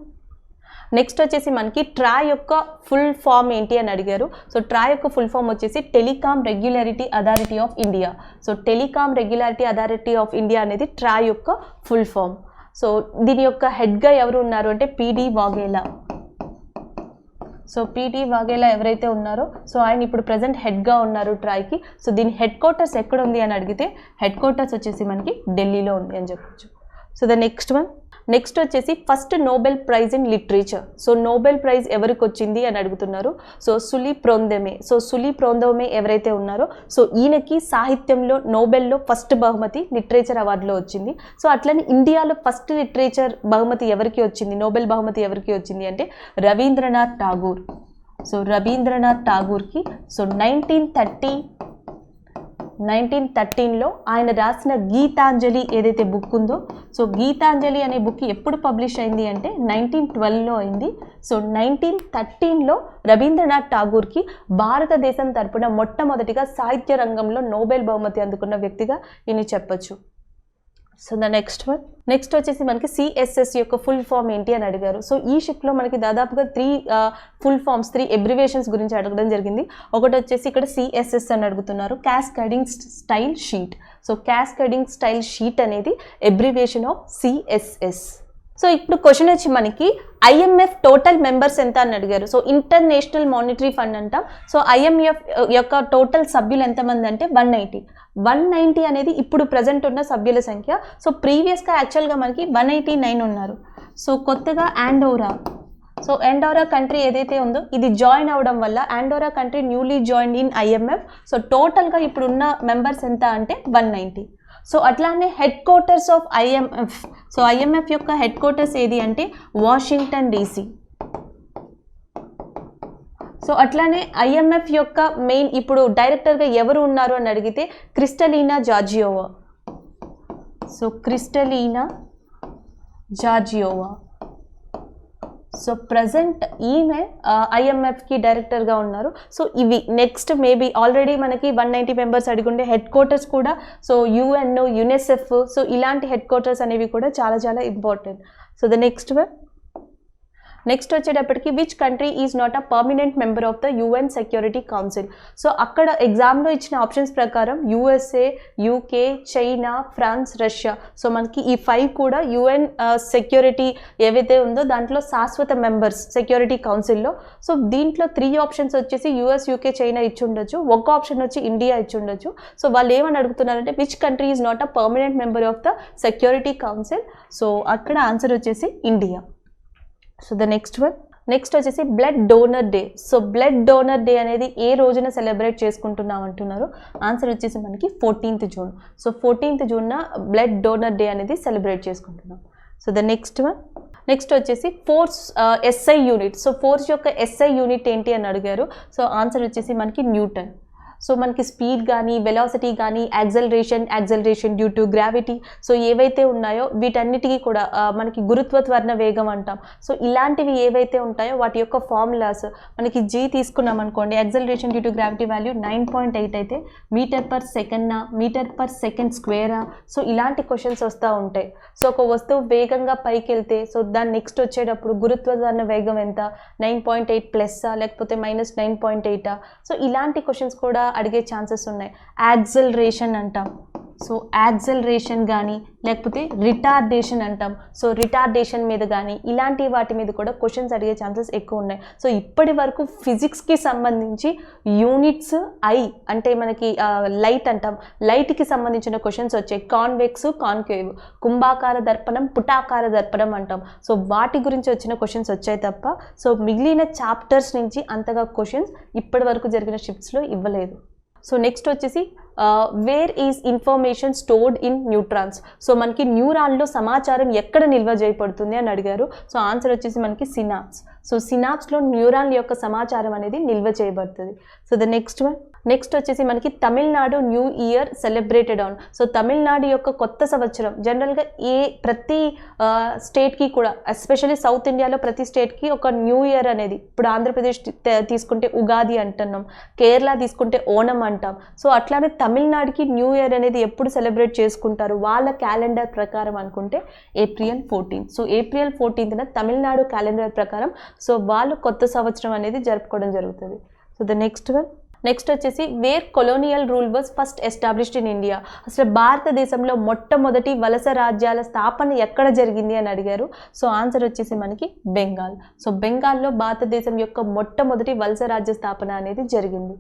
A: next వచ్చేసి మనకి ట్రా యొక్క ఫుల్ ఫామ్ ఏంటి అని అడిగారు. సో ట్రా యొక్క ఫుల్ ఫామ్ వచ్చేసి telecom regularity authority of India. So telecom regularity authority of India అనేది ట్రా యొక్క ఫుల్ ఫామ్. సో దీని యొక్క హెడ్గా ఎవరు ఉన్నారు అంటే పిడి వాఘేలా. సో పిడి వాఘేలా ఎవరైతే ఉన్నారో సో ఆయన ఇప్పుడు ప్రజెంట్ హెడ్గా ఉన్నారు ట్రాయ్కి. సో దీని హెడ్ క్వార్టర్స్ ఎక్కడ ఉంది అని అడిగితే హెడ్ క్వార్టర్స్ వచ్చేసి మనకి ఢిల్లీలో ఉంది అని చెప్పొచ్చు. So the next one, next వచ్చేసి first Nobel prize in literature. So Nobel prize ఎవరికి వచ్చింది అని అడుగుతున్నారు. సో సులి ప్రోందెమే. సో సులి ప్రోందెమే ఎవరైతే ఉన్నారో సో ఈయనకి సాహిత్యంలో నోబెల్లో ఫస్ట్ బహుమతి లిటరేచర్ అవార్డులో వచ్చింది. సో అట్లనే ఇండియాలో ఫస్ట్ లిటరేచర్ బహుమతి ఎవరికి వచ్చింది, నోబెల్ బహుమతి ఎవరికి వచ్చింది అంటే రవీంద్రనాథ్ ఠాగూర్. సో రవీంద్రనాథ్ ఠాగూర్కి సో 1913లో ఆయన రాసిన గీతాంజలి ఏదైతే బుక్ ఉందో సో గీతాంజలి అనే బుక్ ఎప్పుడు పబ్లిష్ అయింది అంటే 1912లో అయింది. సో 1913లో రవీంద్రనాథ్ ఠాగూర్కి భారతదేశం తరపున మొట్టమొదటిగా సాహిత్య రంగంలో నోబెల్ బహుమతి అందుకున్న వ్యక్తిగా ఈయన చెప్పొచ్చు. So the next one, next వచ్చేసి మనకి సిఎస్ఎస్ యొక్క ఫుల్ ఫామ్ ఏంటి అని అడిగారు. సో ఈ షిఫ్ట్లో మనకి దాదాపుగా 3 ఫుల్ ఫామ్స్, 3 అబ్రివేషన్స్ గురించి అడగడం జరిగింది. ఒకటి వచ్చేసి ఇక్కడ సిఎస్ఎస్ అని అడుగుతున్నారు, cascading style sheet. So cascading style sheet అనేది అబ్రివేషన్ ఆఫ్ సిఎస్ఎస్. సో ఇప్పుడు క్వశ్చన్ వచ్చి మనకి ఐఎంఎఫ్ టోటల్ మెంబర్స్ ఎంత అని అడిగారు. సో ఇంటర్నేషనల్ మానిటరీ ఫండ్ అంటాం. సో ఐఎంఎఫ్ యొక్క టోటల్ సభ్యులు ఎంతమంది అంటే 190 అనేది ఇప్పుడు ప్రజెంట్ ఉన్న సభ్యుల సంఖ్య. సో ప్రీవియస్గా యాక్చువల్గా మనకి 189 ఉన్నారు. సో కొత్తగా ఆండోరా, సో ఆండోరా కంట్రీ ఏదైతే ఉందో ఇది జాయిన్ అవ్వడం వల్ల ఆండోరా country newly join in IMF. So టోటల్గా ఇప్పుడున్న మెంబర్స్ ఎంత అంటే 190. సో అట్లానే head quarters of IMF. So IMF యొక్క హెడ్ క్వార్టర్స్ ఏది అంటే వాషింగ్టన్ DC. సో అట్లానే ఐఎంఎఫ్ యొక్క మెయిన్ ఇప్పుడు డైరెక్టర్గా ఎవరు ఉన్నారు అని అడిగితే క్రిస్టలీనా జార్జియోవా. సో క్రిస్టలీనా జార్జియోవా. సో ప్రజెంట్ ఈమె ఐఎంఎఫ్కి డైరెక్టర్గా ఉన్నారు. సో ఇవి నెక్స్ట్ మేబీ ఆల్రెడీ మనకి 190 మెంబర్స్ అడిగుండే హెడ్ క్వార్టర్స్ కూడా. సో UN, UNICEF, సో ఇలాంటి హెడ్ క్వార్టర్స్ అనేవి కూడా చాలా చాలా important. So the next one, next వచ్చేటప్పటికి which country is not a permanent member of the UN security council. So అక్కడ ఎగ్జామ్లో ఇచ్చిన ఆప్షన్స్ ప్రకారం USA, UK, China, France, Russia. So మనకి ఈ 5 కూడా UN సెక్యూరిటీ ఏవైతే ఉందో దాంట్లో శాశ్వత మెంబర్స్ సెక్యూరిటీ కౌన్సిల్లో. సో దీంట్లో 3 ఆప్షన్స్ వచ్చేసి US, UK, చైనా ఇచ్చి ఉండొచ్చు, ఒక ఆప్షన్ వచ్చి ఇండియా ఇచ్చి ఉండొచ్చు. సో వాళ్ళు ఏమని అడుగుతున్నారంటే which country is not a permanent member of the security council. So అక్కడ ఆన్సర్ వచ్చేసి India. So the next one, next వచ్చేసి blood donor day. So blood donor day అనేది ఏ రోజున సెలబ్రేట్ చేసుకుంటున్నాం అంటున్నారు. ఆన్సర్ వచ్చేసి మనకి 14th జూన్. సో 14th జూన్న బ్లడ్ డోనర్ డే అనేది సెలబ్రేట్ చేసుకుంటున్నాం. So the next one, next వచ్చేసి ఫోర్స్ SI యూనిట్. సో ఫోర్స్ యొక్క SI యూనిట్ ఏంటి అని అడిగారు. సో ఆన్సర్ వచ్చేసి మనకి న్యూటన్. సో మనకి స్పీడ్ కానీ వెలాసిటీ కానీ acceleration due to gravity so ఏవైతే ఉన్నాయో వీటన్నిటికీ కూడా మనకి గురుత్వత్వరణ వేగం అంటాం. సో ఇలాంటివి ఏవైతే ఉంటాయో వాటి యొక్క ఫార్ములాస్ మనకి G తీసుకున్నాం అనుకోండి, acceleration due to gravity value 9.8 అయితే మీటర్/సెకండ్ స్క్వేరా. సో ఇలాంటి క్వశ్చన్స్ వస్తూ ఉంటాయి. సో ఒక వస్తువు వేగంగా పైకి వెళ్తే సో దాని నెక్స్ట్ వచ్చేటప్పుడు గురుత్వత్వరణ వేగం ఎంత, 9.8 ప్లస్సా లేకపోతే -9.8. సో ఇలాంటి క్వశ్చన్స్ కూడా అడిగే ఛాన్సెస్ ఉన్నాయి. యాక్సలరేషన్ అంటాం. సో యాక్సలరేషన్ కానీ లేకపోతే రిటార్డేషన్ అంటాం. సో రిటార్డేషన్ మీద కానీ ఇలాంటి వాటి మీద కూడా క్వశ్చన్స్ అడిగే ఛాన్సెస్ ఎక్కువ ఉన్నాయి. సో ఇప్పటి వరకు ఫిజిక్స్కి సంబంధించి యూనిట్స్ అంటే మనకి లైట్ అంటాం, లైట్కి సంబంధించిన క్వశ్చన్స్ వచ్చాయి. కాన్వెక్స్, కాన్కేవ్, కుంభాకార దర్పణం, పుటాకార దర్పణం అంటాం. సో వాటి గురించి వచ్చిన క్వశ్చన్స్ వచ్చాయి తప్ప సో మిగిలిన చాప్టర్స్ నుంచి అంతగా క్వశ్చన్స్ ఇప్పటి వరకు జరిగిన షిఫ్ట్స్లో ఇవ్వలేదు. సో నెక్స్ట్ వచ్చేసి where is information stored in neutrons. So మనకి న్యూరాన్లో సమాచారం ఎక్కడ నిల్వ చేయబడుతుంది అని అడిగారు. సో ఆన్సర్ వచ్చేసి మనకి సినాప్స్. సో సినాప్స్లో న్యూరాన్ యొక్క సమాచారం అనేది నిల్వ చేయబడుతుంది. సో ద నెక్స్ట్ వచ్చేసి మనకి Tamil Nadu new year celebrated on. So Tamil Nadu యొక్క కొత్త సంవత్సరం జనరల్గా ప్రతి స్టేట్కి కూడా ఎస్పెషల్లీ సౌత్ ఇండియాలో ప్రతి స్టేట్కి ఒక న్యూ ఇయర్ అనేది, ఇప్పుడు ఆంధ్రప్రదేశ్ తీసుకుంటే ఉగాది అంటున్నాం, కేరళ తీసుకుంటే ఓణం అంటాం. సో అట్లానే తమిళనాడుకి న్యూ ఇయర్ అనేది ఎప్పుడు సెలబ్రేట్ చేసుకుంటారు వాళ్ళ క్యాలెండర్ ప్రకారం అనుకుంటే April 14. సో April 14న తమిళనాడు క్యాలెండర్ ప్రకారం సో వాళ్ళు కొత్త సంవత్సరం అనేది జరుపుకోవడం జరుగుతుంది. సో ద నెక్స్ట్ వచ్చేసి where colonial rule was first established in India. అసలు భారతదేశంలో మొట్టమొదటి వలస రాజ్యాల స్థాపన ఎక్కడ జరిగింది అని అడిగారు. సో ఆన్సర్ వచ్చేసి మనకి బెంగాల్. సో బెంగాల్లో భారతదేశం యొక్క మొట్టమొదటి వలస రాజ్య స్థాపన అనేది జరిగింది.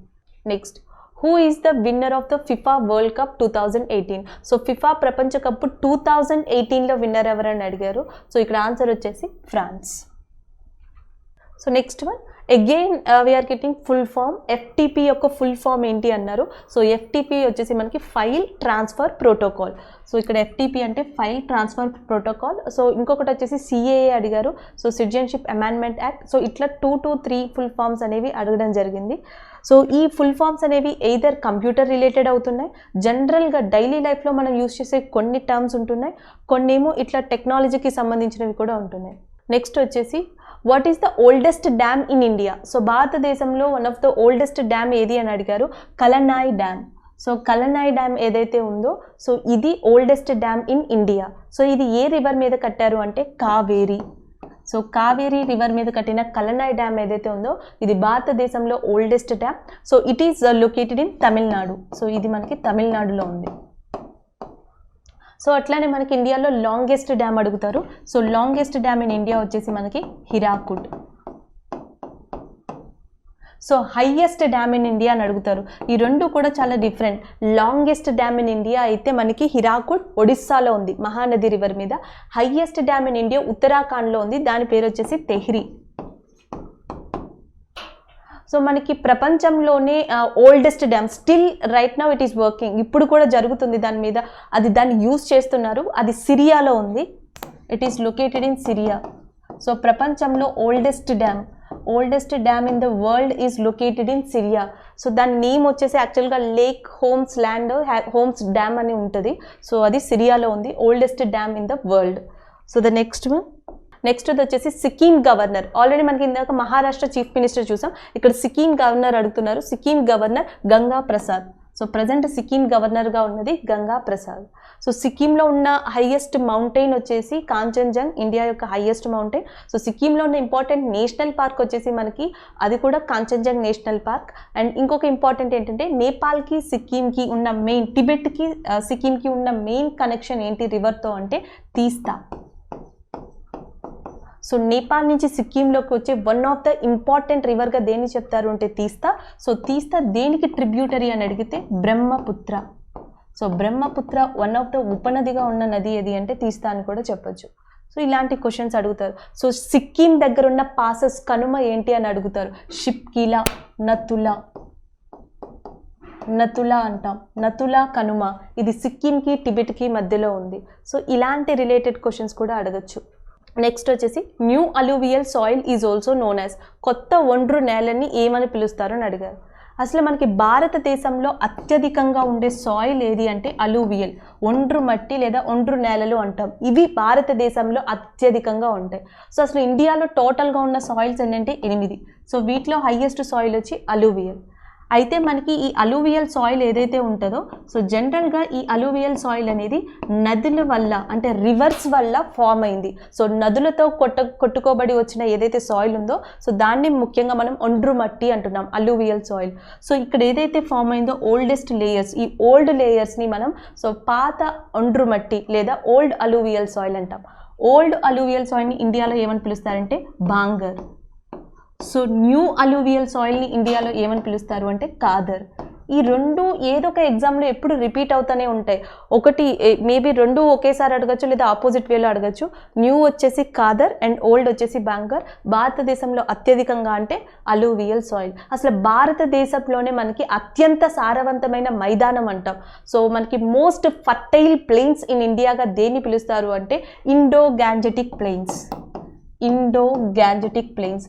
A: Next who is the winner of the FIFA world cup 2018. So FIFA ప్రపంచ కప్ 2018లో విన్నర్ ఎవరని అడిగారు. సో ఇక్కడ ఆన్సర్ వచ్చేసి France. So next again we are getting full form. FTP యొక్క ఫుల్ ఫామ్ ఏంటి అన్నారు. సో ఎఫ్టీపీ వచ్చేసి మనకి ఫైల్ ట్రాన్స్ఫర్ ప్రోటోకాల్. సో ఇక్కడ ఎఫ్టీపీ అంటే ఫైల్ ట్రాన్స్ఫర్ ప్రోటోకాల్. సో ఇంకొకటి వచ్చేసి సిఏఏ అడిగారు. So citizenship amendment act. So ఇట్లా 2 to 3 ఫుల్ ఫామ్స్ అనేవి అడగడం జరిగింది. సో ఈ ఫుల్ ఫామ్స్ అనేవి ఎయిదర్ కంప్యూటర్ రిలేటెడ్ అవుతున్నాయి, జనరల్గా డైలీ లైఫ్లో మనం యూజ్ చేసే కొన్ని టర్మ్స్ ఉంటున్నాయి, కొన్నేమో ఇట్లా టెక్నాలజీకి సంబంధించినవి కూడా ఉంటున్నాయి. నెక్స్ట్ వచ్చేసి what is the oldest dam in India. So భారతదేశంలో one of the oldest dam ఏది అని అడిగారు. Kallanai dam. So Kallanai dam ఏదైతే ఉందో సో ఇది oldest dam in India. So ఇది ఏ రివర్ మీద కట్టారు అంటే కావేరీ. సో కావేరీ రివర్ మీద కట్టిన కలనాయ్ డ్యామ్ ఏదైతే ఉందో ఇది భారతదేశంలో oldest dam. So it is located in Tamil Nadu. So ఇది మనకి తమిళనాడులో ఉంది. సో అట్లానే మనకి ఇండియాలో లాంగెస్ట్ డ్యామ్ అడుగుతారు. So longest dam in India వచ్చేసి మనకి Hirakud. So highest dam in India అని అడుగుతారు. ఈ రెండు కూడా చాలా different. Longest dam in India అయితే మనకి హిరాకుడ్ ఒడిస్సాలో ఉంది, మహానది రివర్ మీద. హైయెస్ట్ డ్యామ్ ఇన్ ఇండియా ఉత్తరాఖండ్లో ఉంది, దాని పేరు వచ్చేసి తెహ్రీ. సో మనకి ప్రపంచంలోనే oldest dam still right now it is working, ఇప్పుడు కూడా జరుగుతుంది దాని మీద, దాన్ని యూజ్ చేస్తున్నారు. అది సిరియాలో ఉంది. It is located in Syria. So ప్రపంచంలో oldest dam in the world is located in Syria. So దాని నేమ్ వచ్చేసి యాక్చువల్గా లేక్ హోమ్స్ డ్యామ్ అని ఉంటుంది. సో అది సిరియాలో ఉంది, oldest dam in the world. So the next వచ్చేసి సిక్కిం గవర్నర్. ఆల్రెడీ మనకి ఇందాక మహారాష్ట్ర చీఫ్ మినిస్టర్ చూసాం, ఇక్కడ సిక్కిం గవర్నర్ అడుగుతున్నారు. Sikkim governor Ganga Prasad. So present Sikkim గవర్నర్గా ఉన్నది గంగా ప్రసాద్. సో సిక్కింలో ఉన్న హైయెస్ట్ మౌంటైన్ వచ్చేసి కాంచన్జంగ్, ఇండియా యొక్క హైయెస్ట్ మౌంటైన్. సో సిక్కింలో ఉన్న ఇంపార్టెంట్ నేషనల్ పార్క్ వచ్చేసి మనకి అది కూడా కాంచన్జంగ్ నేషనల్ పార్క్. అండ్ ఇంకొక ఇంపార్టెంట్ ఏంటంటే నేపాల్కి సిక్కింకి ఉన్న మెయిన్, టిబెట్కి సిక్కింకి ఉన్న మెయిన్ కనెక్షన్ ఏంటి రివర్తో అంటే తీస్తా. సో నేపాల్ నుంచి సిక్కింలోకి వచ్చే వన్ ఆఫ్ ద ఇంపార్టెంట్ రివర్గా దేన్ని చెప్తారు అంటే తీస్తా. సో తీస్తా దేనికి ట్రిబ్యూటరీ అని అడిగితే Brahmaputra. So Brahmaputra one of the ఉపనదిగా ఉన్న నది ఏది అంటే తీస్తా అని కూడా చెప్పొచ్చు. సో ఇలాంటి క్వశ్చన్స్ అడుగుతారు. సో సిక్కిం దగ్గర ఉన్న పాసెస్ కనుమ ఏంటి అని అడుగుతారు. షిప్కిలా, నతులా అంటాం, నతులా కనుమ. ఇది సిక్కింకి టిబెట్కి మధ్యలో ఉంది. సో ఇలాంటి రిలేటెడ్ క్వశ్చన్స్ కూడా అడగచ్చు. నెక్స్ట్ వచ్చేసి new alluvial soil is also known as. కొత్త ఒండ్రు నేలని ఏమని పిలుస్తారు అని అడిగారు. అసలు మనకి భారతదేశంలో అత్యధికంగా ఉండే సాయిల్ ఏది అంటే అలూవియల్, ఒండ్రు మట్టి లేదా ఒండ్రు నేలలు అంటాం. ఇవి భారతదేశంలో అత్యధికంగా ఉంటాయి. సో అసలు ఇండియాలో టోటల్గా ఉన్న సాయిల్స్ ఏంటంటే 8. సో వీటిలో హైయెస్ట్ సాయిల్ వచ్చి అలూవియల్. అయితే మనకి ఈ అలూవియల్ సాయిల్ ఏదైతే ఉంటుందో సో జనరల్గా ఈ అలూవియల్ సాయిల్ అనేది నదుల వల్ల అంటే రివర్స్ వల్ల ఫామ్ అయింది. సో నదులతో కొట్టుకోబడి వచ్చిన ఏదైతే సాయిల్ ఉందో సో దాన్ని ముఖ్యంగా మనం ఒండ్రు మట్టి అంటున్నాం, అలూవియల్ సాయిల్. సో ఇక్కడ ఏదైతే ఫామ్ అయిందో ఓల్డెస్ట్ లేయర్స్, ఈ ఓల్డ్ లేయర్స్ని మనం సో పాత ఒండ్రు మట్టి లేదా ఓల్డ్ అలూవియల్ సాయిల్ అంటాం. ఓల్డ్ అలూవియల్ సాయిల్ని ఇండియాలో ఏమని పిలుస్తారంటే బాంగర్. సో న్యూ అలూవియల్ సాయిల్ని ఇండియాలో ఏమని పిలుస్తారు అంటే కాదర్. ఈ రెండు ఏదో ఒక ఎగ్జామ్లో ఎప్పుడు రిపీట్ అవుతూనే ఉంటాయి. ఒకటి మేబీ రెండు ఒకేసారి అడగచ్చు లేదా ఆపోజిట్ వేలో అడగచ్చు. న్యూ వచ్చేసి కాదర్ అండ్ ఓల్డ్ వచ్చేసి బాంగర్. భారతదేశంలో అత్యధికంగా అంటే అలూవియల్ సాయిల్. అసలు భారతదేశంలోనే మనకి అత్యంత సారవంతమైన మైదానం అంటాం. సో మనకి మోస్ట్ ఫర్టైల్ ప్లెయిన్స్ ఇన్ ఇండియాగా దేన్ని పిలుస్తారు అంటే Indo Gangetic plains. Indo Gangetic plains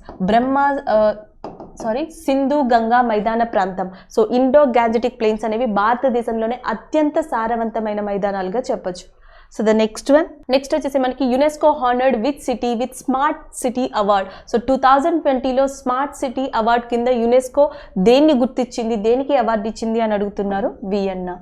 A: Sindhu Ganga మైదాన ప్రాంతం. సో ఇండో గ్యాంజెటిక్ ప్లెయిన్స్ అనేవి భారతదేశంలోనే అత్యంత సారవంతమైన మైదానాలుగా చెప్పొచ్చు. సో ద నెక్స్ట్ వచ్చేసి మనకి UNESCO honoured with city with smart city award. So 2020లో స్మార్ట్ సిటీ అవార్డ్ కింద యునెస్కో దేన్ని గుర్తించింది, దేనికి అవార్డు ఇచ్చింది అని అడుగుతున్నారు వియన్నా.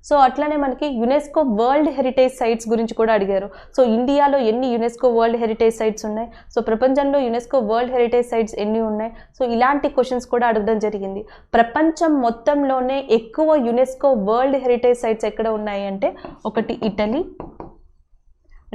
A: సో అట్లానే మనకి యునెస్కో వరల్డ్ హెరిటేజ్ సైట్స్ గురించి కూడా అడిగారు. సో ఇండియాలో ఎన్ని యునెస్కో వరల్డ్ హెరిటేజ్ సైట్స్ ఉన్నాయి, సో ప్రపంచంలో యునెస్కో వరల్డ్ హెరిటేజ్ సైట్స్ ఎన్ని ఉన్నాయి, సో ఇలాంటి క్వశ్చన్స్ కూడా అడగడం జరిగింది. ప్రపంచం మొత్తంలోనే ఎక్కువ యునెస్కో వరల్డ్ హెరిటేజ్ సైట్స్ ఎక్కడ ఉన్నాయి అంటే ఒకటి ఇటలీ,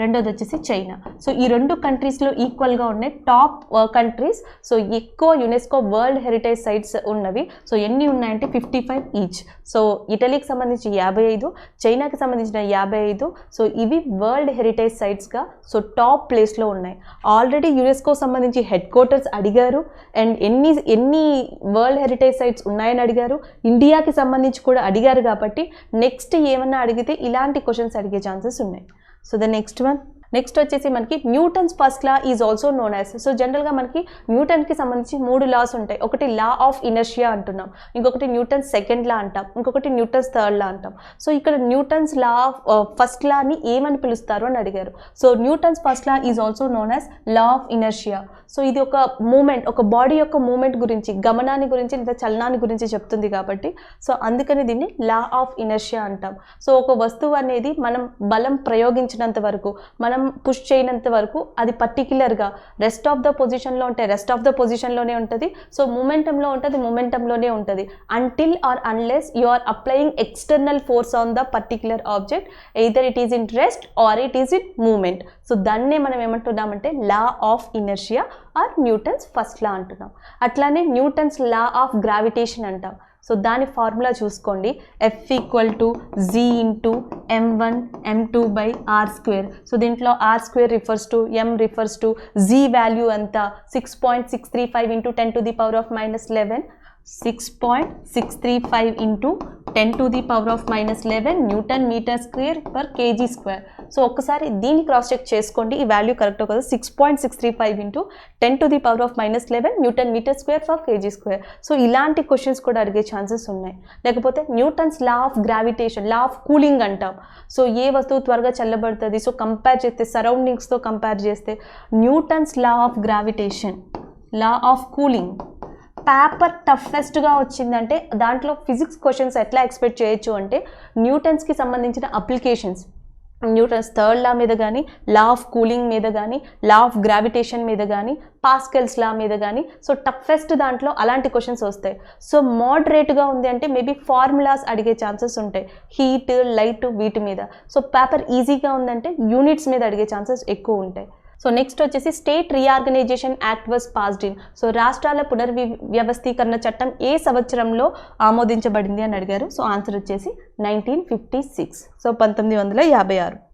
A: రెండోది వచ్చేసి చైనా. సో ఈ రెండు కంట్రీస్లో ఈక్వల్గా ఉన్నాయి టాప్ కంట్రీస్. సో ఎక్కువ యునెస్కో వరల్డ్ హెరిటేజ్ సైట్స్ ఉన్నవి. సో ఎన్ని ఉన్నాయంటే 55 ఈచ్. సో ఇటలీకి సంబంధించి 55, చైనాకి సంబంధించిన 55. సో ఇవి వరల్డ్ హెరిటేజ్ సైట్స్గా సో టాప్ ప్లేస్లో ఉన్నాయి. ఆల్రెడీ యునెస్కో సంబంధించి హెడ్ క్వార్టర్స్ అడిగారు అండ్ ఎన్ని వరల్డ్ హెరిటేజ్ సైట్స్ ఉన్నాయని అడిగారు. ఇండియాకి సంబంధించి కూడా అడిగారు కాబట్టి నెక్స్ట్ ఏమన్నా అడిగితే ఇలాంటి క్వశ్చన్స్ అడిగే ఛాన్సెస్ ఉన్నాయి. సో ద నెక్స్ట్ వచ్చేసి మనకి Newton's first law is also known as. So జనరల్గా మనకి న్యూటన్కి సంబంధించి 3 లాస్ ఉంటాయి. ఒకటి లా ఆఫ్ ఇనర్షియా అంటున్నాం, ఇంకొకటి న్యూటన్స్ సెకండ్ లా అంటాం, ఇంకొకటి న్యూటన్స్ థర్డ్ లా అంటాం. సో ఇక్కడ న్యూటన్స్ లా ఆఫ్ ఫస్ట్ లాని ఏమని పిలుస్తారు అని అడిగారు. So Newton's first law is also known as law of inertia. So ఇది ఒక మూమెంట్, ఒక బాడీ యొక్క మూమెంట్ గురించి, గమనాన్ని గురించి లేదా చలనాన్ని గురించి చెప్తుంది కాబట్టి సో అందుకని దీన్ని లా ఆఫ్ ఇనర్షియా అంటాం. సో ఒక వస్తువు అనేది మనం బలం ప్రయోగించినంత వరకు, మనం పుష్ చేయనంత వరకు అది పర్టిక్యులర్గా రెస్ట్ ఆఫ్ ద పొజిషన్లో ఉంటే రెస్ట్ ఆఫ్ ద పొజిషన్లోనే ఉంటుంది. సో మూమెంటంలో ఉంటుంది, మూమెంటంలోనే ఉంటుంది until or unless you are applying external force on the particular object, either it is in rest or it is in moment. So దాన్నే మనం ఏమంటున్నామంటే law of inertia or Newton's first law అంటున్నాం. అట్లానే Newton's law of gravitation అంటాం. So దాని formula చూసుకోండి, F = G × m1 m2/r². So దీంట్లో r² refers to, m refers to, g value అంతా 6.635 × 10⁻⁻11 6.635 × 10⁻⁻11 newton metre square per KG square. So ఒక్కసారి దీన్ని cross check చేసుకోండి, ఈ వాల్యూ కరెక్టో కదా. 6.635 × 10⁻⁻11 newton metre square for KG square. So ఇలాంటి క్వశ్చన్స్ కూడా అడిగే ఛాన్సెస్ ఉన్నాయి. లేకపోతే Newton's law of gravitation, law of cooling అంటాం. సో ఏ వస్తువు త్వరగా చల్లబడుతుంది, సో కంపేర్ చేస్తే సరౌండింగ్స్తో కంపేర్ చేస్తే Newton's law of gravitation, law of cooling. Paper టఫెస్ట్గా వచ్చిందంటే దాంట్లో ఫిజిక్స్ క్వశ్చన్స్ ఎట్లా ఎక్స్పెక్ట్ చేయొచ్చు అంటే న్యూటన్స్కి సంబంధించిన అప్లికేషన్స్, న్యూటన్స్ థర్డ్ లా మీద కానీ, లా ఆఫ్ కూలింగ్ మీద కానీ, లా ఆఫ్ గ్రావిటేషన్ మీద కానీ, పాస్కల్స్ లా మీద కానీ, సో టఫెస్ట్ దాంట్లో అలాంటి క్వశ్చన్స్ వస్తాయి. సో మోడరేట్గా ఉంది అంటే మేబీ ఫార్ములాస్ అడిగే ఛాన్సెస్ ఉంటాయి, హీట్, లైట్ వీటి మీద. సో పేపర్ ఈజీగా ఉందంటే యూనిట్స్ మీద అడిగే ఛాన్సెస్ ఎక్కువ ఉంటాయి. సో నెక్స్ట్ వచ్చేసి state reorganisation act was passed in. So రాష్ట్రాల పునర్వ్యవస్థీకరణ చట్టం ఏ సంవత్సరంలో ఆమోదించబడింది అని అడిగారు. సో ఆన్సర్ వచ్చేసి 1956. సో 1956.